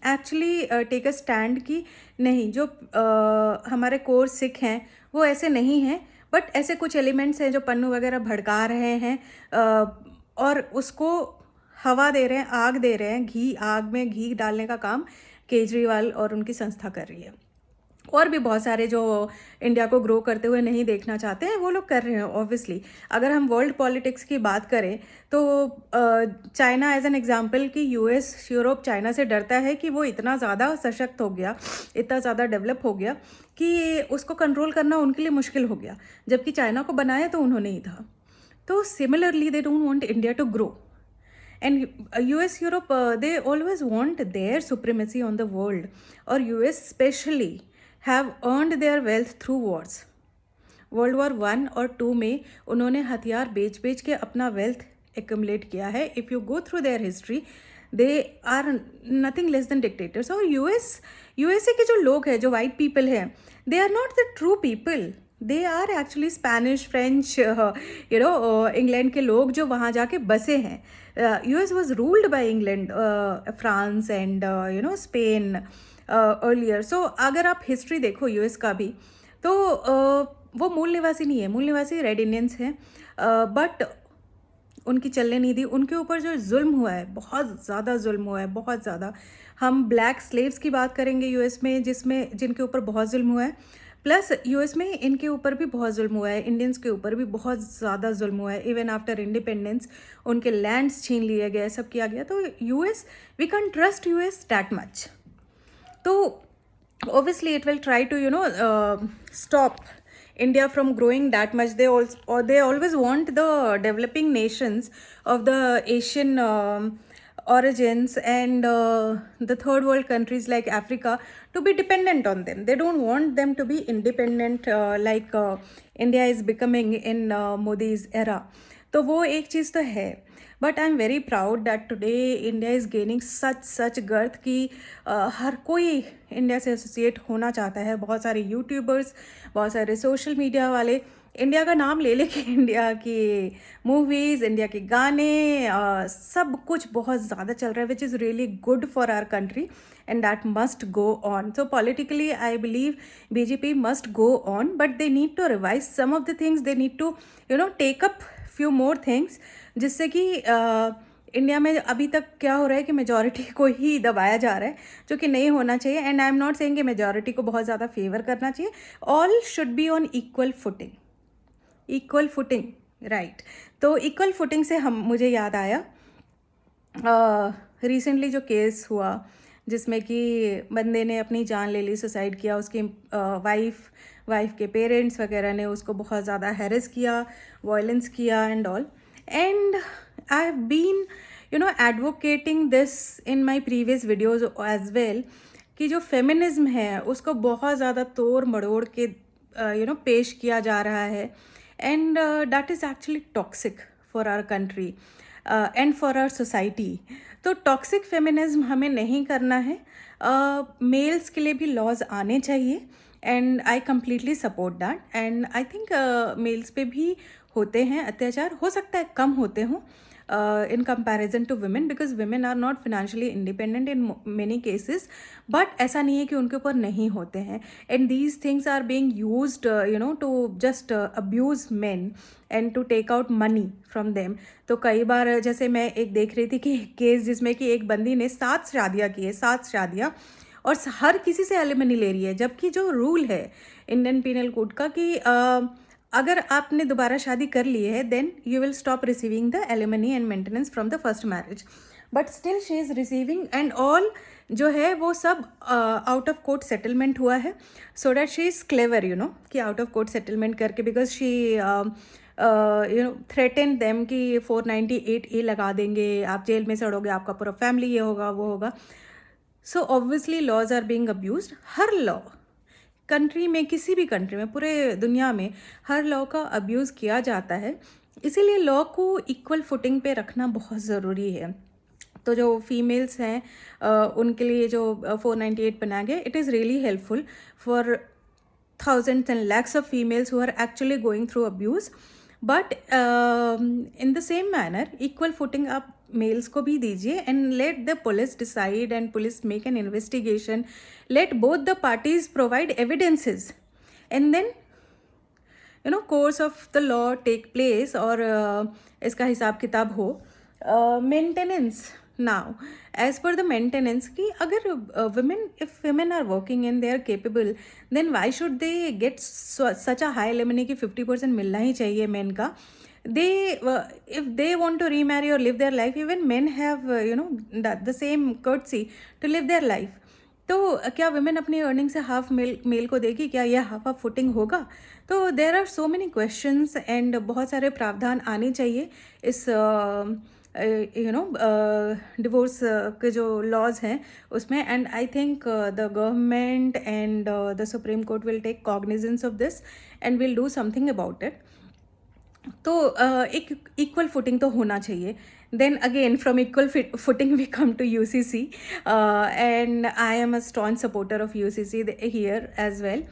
actually take a stand कि नहीं, जो हमारे कोर सिख हैं वो ऐसे नहीं हैं, बट ऐसे कुछ एलिमेंट्स हैं जो पन्नू वगैरह भड़का रहे हैं और उसको हवा दे रहे हैं, आग दे रहे हैं। आग में घी डालने का काम केजरीवाल और उनकी संस्था कर रही है। और भी बहुत सारे जो इंडिया को ग्रो करते हुए नहीं देखना चाहते हैं, वो लोग कर रहे हैं ऑब्वियसली। अगर हम वर्ल्ड पॉलिटिक्स की बात करें तो चाइना एज एन एग्जांपल कि यूएस, यूरोप चाइना से डरता है कि वो इतना ज़्यादा सशक्त हो गया, इतना ज़्यादा डेवलप हो गया कि उसको कंट्रोल करना उनके लिए मुश्किल हो गया, जबकि चाइना को बनाया तो उन्होंने ही था। तो similarly they don't want India to grow, and US, Europe, they always want their supremacy on the world, और US especially have earned their wealth through wars. World war 1 और 2 में उन्होंने हथियार बेच के अपना वेल्थ एक्यूमुलेट किया है। If you go through their history, they are nothing less than dictators. और यूएसए के जो लोग हैं, जो वाइट पीपल हैं, they are not the true people. They are actually Spanish, French, England के लोग जो वहाँ जाके बसे हैं। US was ruled by England, France and Spain earlier. So अगर आप हिस्ट्री देखो US का भी, तो वो मूल निवासी नहीं है, मूल निवासी रेड इंडियंस हैं, बट उनकी चलने नहीं दी। उनके ऊपर जो जुल्म हुआ है, बहुत ज़्यादा जुल्म हुआ है, बहुत ज़्यादा। हम ब्लैक स्लेव्स की बात करेंगे यूएस में, जिनके ऊपर बहुत जुल्म हुआ है, प्लस यूएस में इनके ऊपर भी बहुत जुल्म हुआ है, इंडियंस के ऊपर भी बहुत ज़्यादा जुल्म हुआ है। इवन आफ्टर इंडिपेंडेंस उनके लैंड्स छीन लिए गए, सब किया गया। तो US, we can trust US that much. तो obviously it will try to stop India from growing that much. They always want the developing nations of the Asian origins and the third world countries like Africa to be dependent on them. They don't want them to be independent like India is becoming in Modi's era. तो वो एक चीज़ तो है. But I am very proud that today India is gaining such गर्थ कि हर कोई इंडिया से एसोसिएट होना चाहता है. बहुत सारे यूट्यूबर्स, बहुत सारे सोशल मीडिया वाले इंडिया का नाम ले लेके इंडिया की मूवीज़, इंडिया के गाने, सब कुछ बहुत ज़्यादा चल रहा है, which is really good for our country and that must go on. So politically I believe BJP must go on, but they need to revise some of the things. They need to take up few more things, जिससे कि इंडिया में अभी तक क्या हो रहा है कि मेजॉरिटी को ही दबाया जा रहा है, जो कि नहीं होना चाहिए. And I am not saying कि मेजॉरिटी को बहुत ज़्यादा फेवर करना चाहिए. All should be on equal footing, right. तो इक्वल फुटिंग से मुझे याद आया रिसेंटली जो केस हुआ जिसमें कि बंदे ने अपनी जान ले ली, सुसाइड किया. उसकी वाइफ के पेरेंट्स वगैरह ने उसको बहुत ज़्यादा हैरेस किया, वायलेंस किया and all. And I have been advocating this in my previous videos as well कि जो फेमिनिज्म है उसको बहुत ज़्यादा तोड़ मड़ोड़ के पेश किया जा रहा है. And that is actually toxic for our country and for our society. तो टॉक्सिक फेमिनिज्म हमें नहीं करना है. मेल्स के लिए भी लॉज आने चाहिए and I completely support that. And I think males पे भी होते हैं अत्याचार, हो सकता है कम होते हों in comparison to women, because women are not financially independent in many cases, but ऐसा नहीं है कि उनके ऊपर नहीं होते हैं. and these things are being used to just abuse men and to take out money from them. तो कई बार जैसे मैं एक देख रही थी कि केस जिसमें कि एक बंदी ने 7 शादियाँ की है, 7 शादियाँ, और हर किसी से एलिमनी ले रही है, जबकि जो रूल है इंडियन पीनल कोड का कि अगर आपने दोबारा शादी कर ली है then you will stop receiving the alimony and maintenance from the first marriage, but still she is receiving. And all जो है वो सब आउट ऑफ कोर्ट सेटलमेंट हुआ है, so that she is clever कि आउट ऑफ कोर्ट सेटलमेंट करके, बिकॉज शी थ्रेटन देम कि 498A लगा देंगे, आप जेल में सड़ोगे, आपका पूरा फैमिली ये होगा वो होगा. So obviously laws are being abused. हर लॉ कंट्री में, किसी भी कंट्री में, पूरे दुनिया में हर लॉ का अब्यूज़ किया जाता है. इसीलिए लॉ को इक्वल फुटिंग पे रखना बहुत ज़रूरी है. तो जो फीमेल्स हैं उनके लिए जो 498 बनाया गया, it is really helpful for thousands and lakhs of females who are actually going through abuse. But in the same manner, equal footing आप मेल्स को भी दीजिए and let the police decide and police make an investigation. Let both the parties provide evidences and then course of the law take place और इसका हिसाब किताब हो. Maintenance now, as per the maintenance कि अगर if women are working and they are capable, then why should they get such a high alimony कि 50% मिलना ही चाहिए men का. If they want to remarry or live their life, even men have the same courtesy to live their life. तो क्या women अपनी अर्निंग से हाफ मेल को देगी? क्या यह हाफ फुटिंग होगा? तो there are so many questions and बहुत सारे प्रावधान आने चाहिए इस डिवोर्स के जो लॉज हैं उसमें. And I think the government and the supreme court will take cognizance of this and will do something about it. तो एक इक्वल फुटिंग तो होना चाहिए. Then again, from equal footing we come to UCC, and I am a staunch supporter of UCC here as well.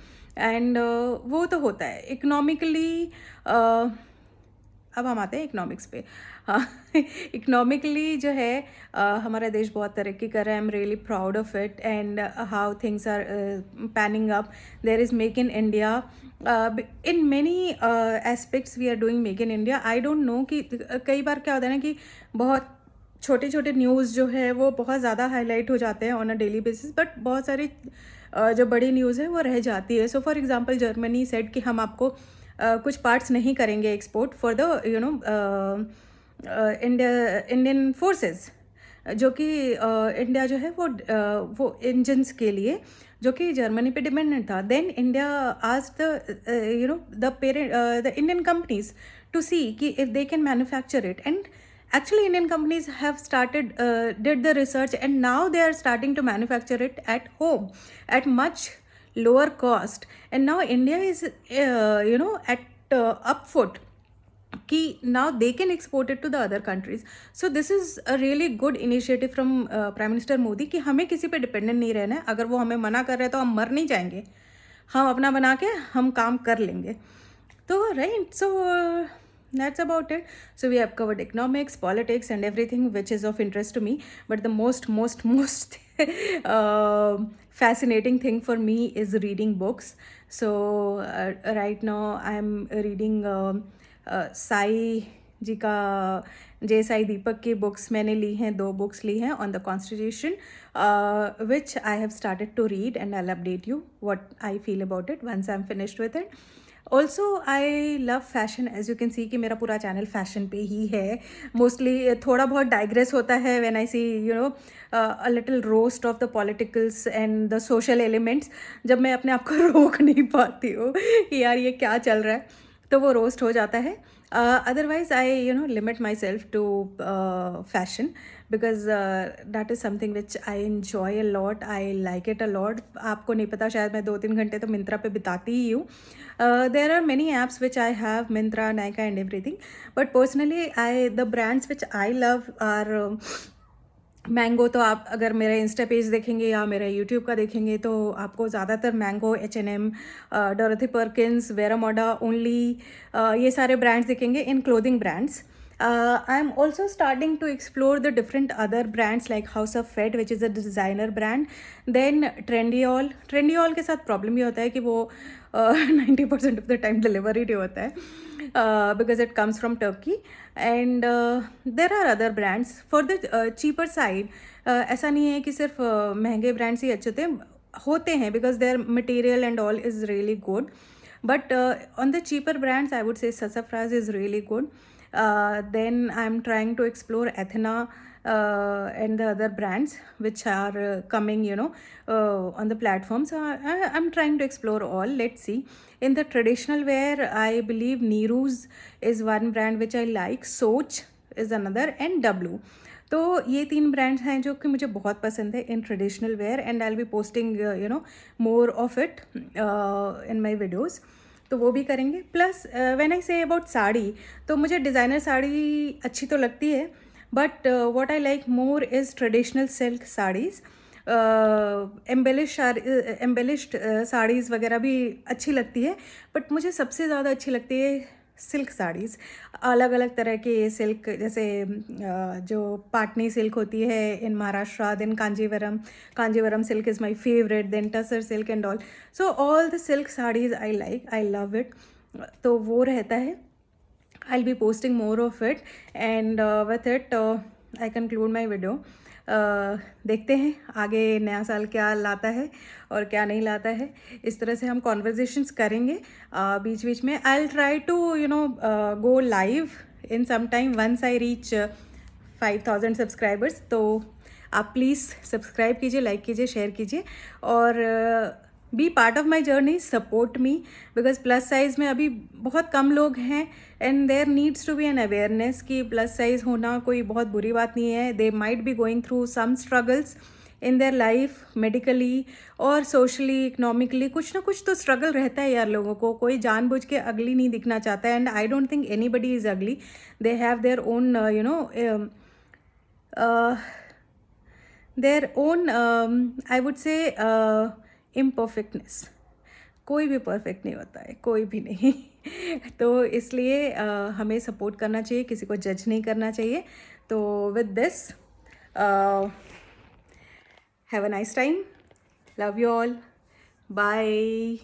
And वो तो होता है इकोनॉमिकली. अब हम आते हैं इकोनॉमिक्स पे. हाँ, इकोनॉमिकली जो है हमारा देश बहुत तरक्की कर रहा है. I am really proud of it and how things are panning up. There is make in India. In many aspects we are doing make in India. I don't know कि कई बार क्या होता है ना कि बहुत छोटे छोटे न्यूज़ जो है वो बहुत ज़्यादा हाईलाइट हो जाते हैं on a daily basis, but बहुत सारी जो बड़ी न्यूज़ है वो रह जाती है. So for example Germany said कि हम आपको कुछ पार्ट्स नहीं करेंगे export for the Indian forces, जो कि इंडिया जो है वो इंजन्स के लिए जो कि जर्मनी पे डिपेंडेंट था. Then India asked the Indian companies to see कि if they can manufacture it. And actually Indian companies have started did the research and now they are starting to manufacture it at home at much lower cost. And now India is at up foot कि now they can export it to the other countries. So this is a really good initiative from prime minister Modi कि हमें किसी पे डिपेंडेंट नहीं रहना है. अगर वो हमें मना कर रहे हैं तो हम मर नहीं जाएंगे, हम अपना बना के हम काम कर लेंगे. तो right, so that's about it. So we have covered economics, politics, and everything which is of interest to me. But the most fascinating thing for me is reading books. So right now I'm reading Sai ji का, जय साई दीपक की बुक्स मैंने ली हैं, 2 बुक्स ली हैं on the constitution, which I have started to read and I will update you what I feel about it once I am finished with it. Also I love fashion, as you can see कि मेरा पूरा चैनल फैशन पे ही है. मोस्टली थोड़ा बहुत डाइग्रेस होता है when I see a little roast of the politicals and the social elements. जब मैं अपने आप को रोक नहीं पाती हूँ कि यार ये क्या चल रहा है, तो वो रोस्ट हो जाता है. Otherwise I limit myself to fashion because that is something which I enjoy a lot. I like it a lot. आपको नहीं पता, शायद मैं 2-3 घंटे तो मिंत्रा पे बिताती ही हूँ. There are many apps which I have, Myntra, Nykaa and everything, but personally the brands which I love are mango. तो आप अगर मेरा इंस्टा पेज देखेंगे या मेरा यूट्यूब का देखेंगे तो आपको ज़्यादातर Mango, H&M, Dorothy Perkins, Vero Moda, only, ये सारे ब्रांड्स दिखेंगे in clothing brands. I am also starting to explore the different other brands like House of Fett which is a designer brand. Then Trendyol के साथ प्रॉब्लम ये होता है कि वो 90% ऑफ द टाइम डिलीवरी नहीं होता है because it comes from Turkey. And there are other brands for the cheaper side. ऐसा नहीं है कि सिर्फ महंगे ब्रांड्स ही अच्छे होते हैं because their material and all is really good. But on the cheaper brands I would say Sassafras is really good. Then I'm trying to explore Athena and the other brands which are coming on the platform. So I'm trying to explore all. Let's see. In the traditional wear I believe Neeru's is one brand which I like, Soch is another, and W. तो ये 3 ब्रांड्स हैं जो कि मुझे बहुत पसंद है in traditional wear and I will be posting more of it in my videos. तो वो भी करेंगे. Plus when I say about sari, तो मुझे डिज़ाइनर साड़ी अच्छी तो लगती है, but what I like more is traditional silk saris. Embellished saris वगैरह भी अच्छी लगती है, बट मुझे सबसे ज़्यादा अच्छी लगती है सिल्क साड़ीज़. अलग अलग तरह के सिल्क, जैसे जो पाटनी सिल्क होती है in Maharashtra, then Kanjeevaram silk is my favourite, then tussar silk and all. So all the silk saris I like, I love it. तो वो रहता है. I will be posting more of it and with it I conclude my video. देखते हैं आगे नया साल क्या लाता है और क्या नहीं लाता है. इस तरह से हम कॉन्वर्जेशंस करेंगे बीच बीच में. I will try to go live in some time once I reach 5000 subscribers. तो आप प्लीज़ सब्सक्राइब कीजिए, लाइक कीजिए, शेयर कीजिए और be part of my journey. Support me because plus size में अभी बहुत कम लोग हैं and there needs to be an awareness कि प्लस साइज़ होना कोई बहुत बुरी बात नहीं है. They might be going through some struggles in their life, medically और सोशली, इकनॉमिकली. कुछ ना कुछ तो स्ट्रगल रहता है यार लोगों को. कोई जानबूझ के अगली नहीं दिखना चाहता है and I don't think anybody is ugly. They have their own their own I would say imperfectness. कोई भी परफेक्ट नहीं होता है, कोई भी नहीं. तो इसलिए हमें सपोर्ट करना चाहिए, किसी को जज नहीं करना चाहिए. तो with this have a nice time. Love you all. Bye.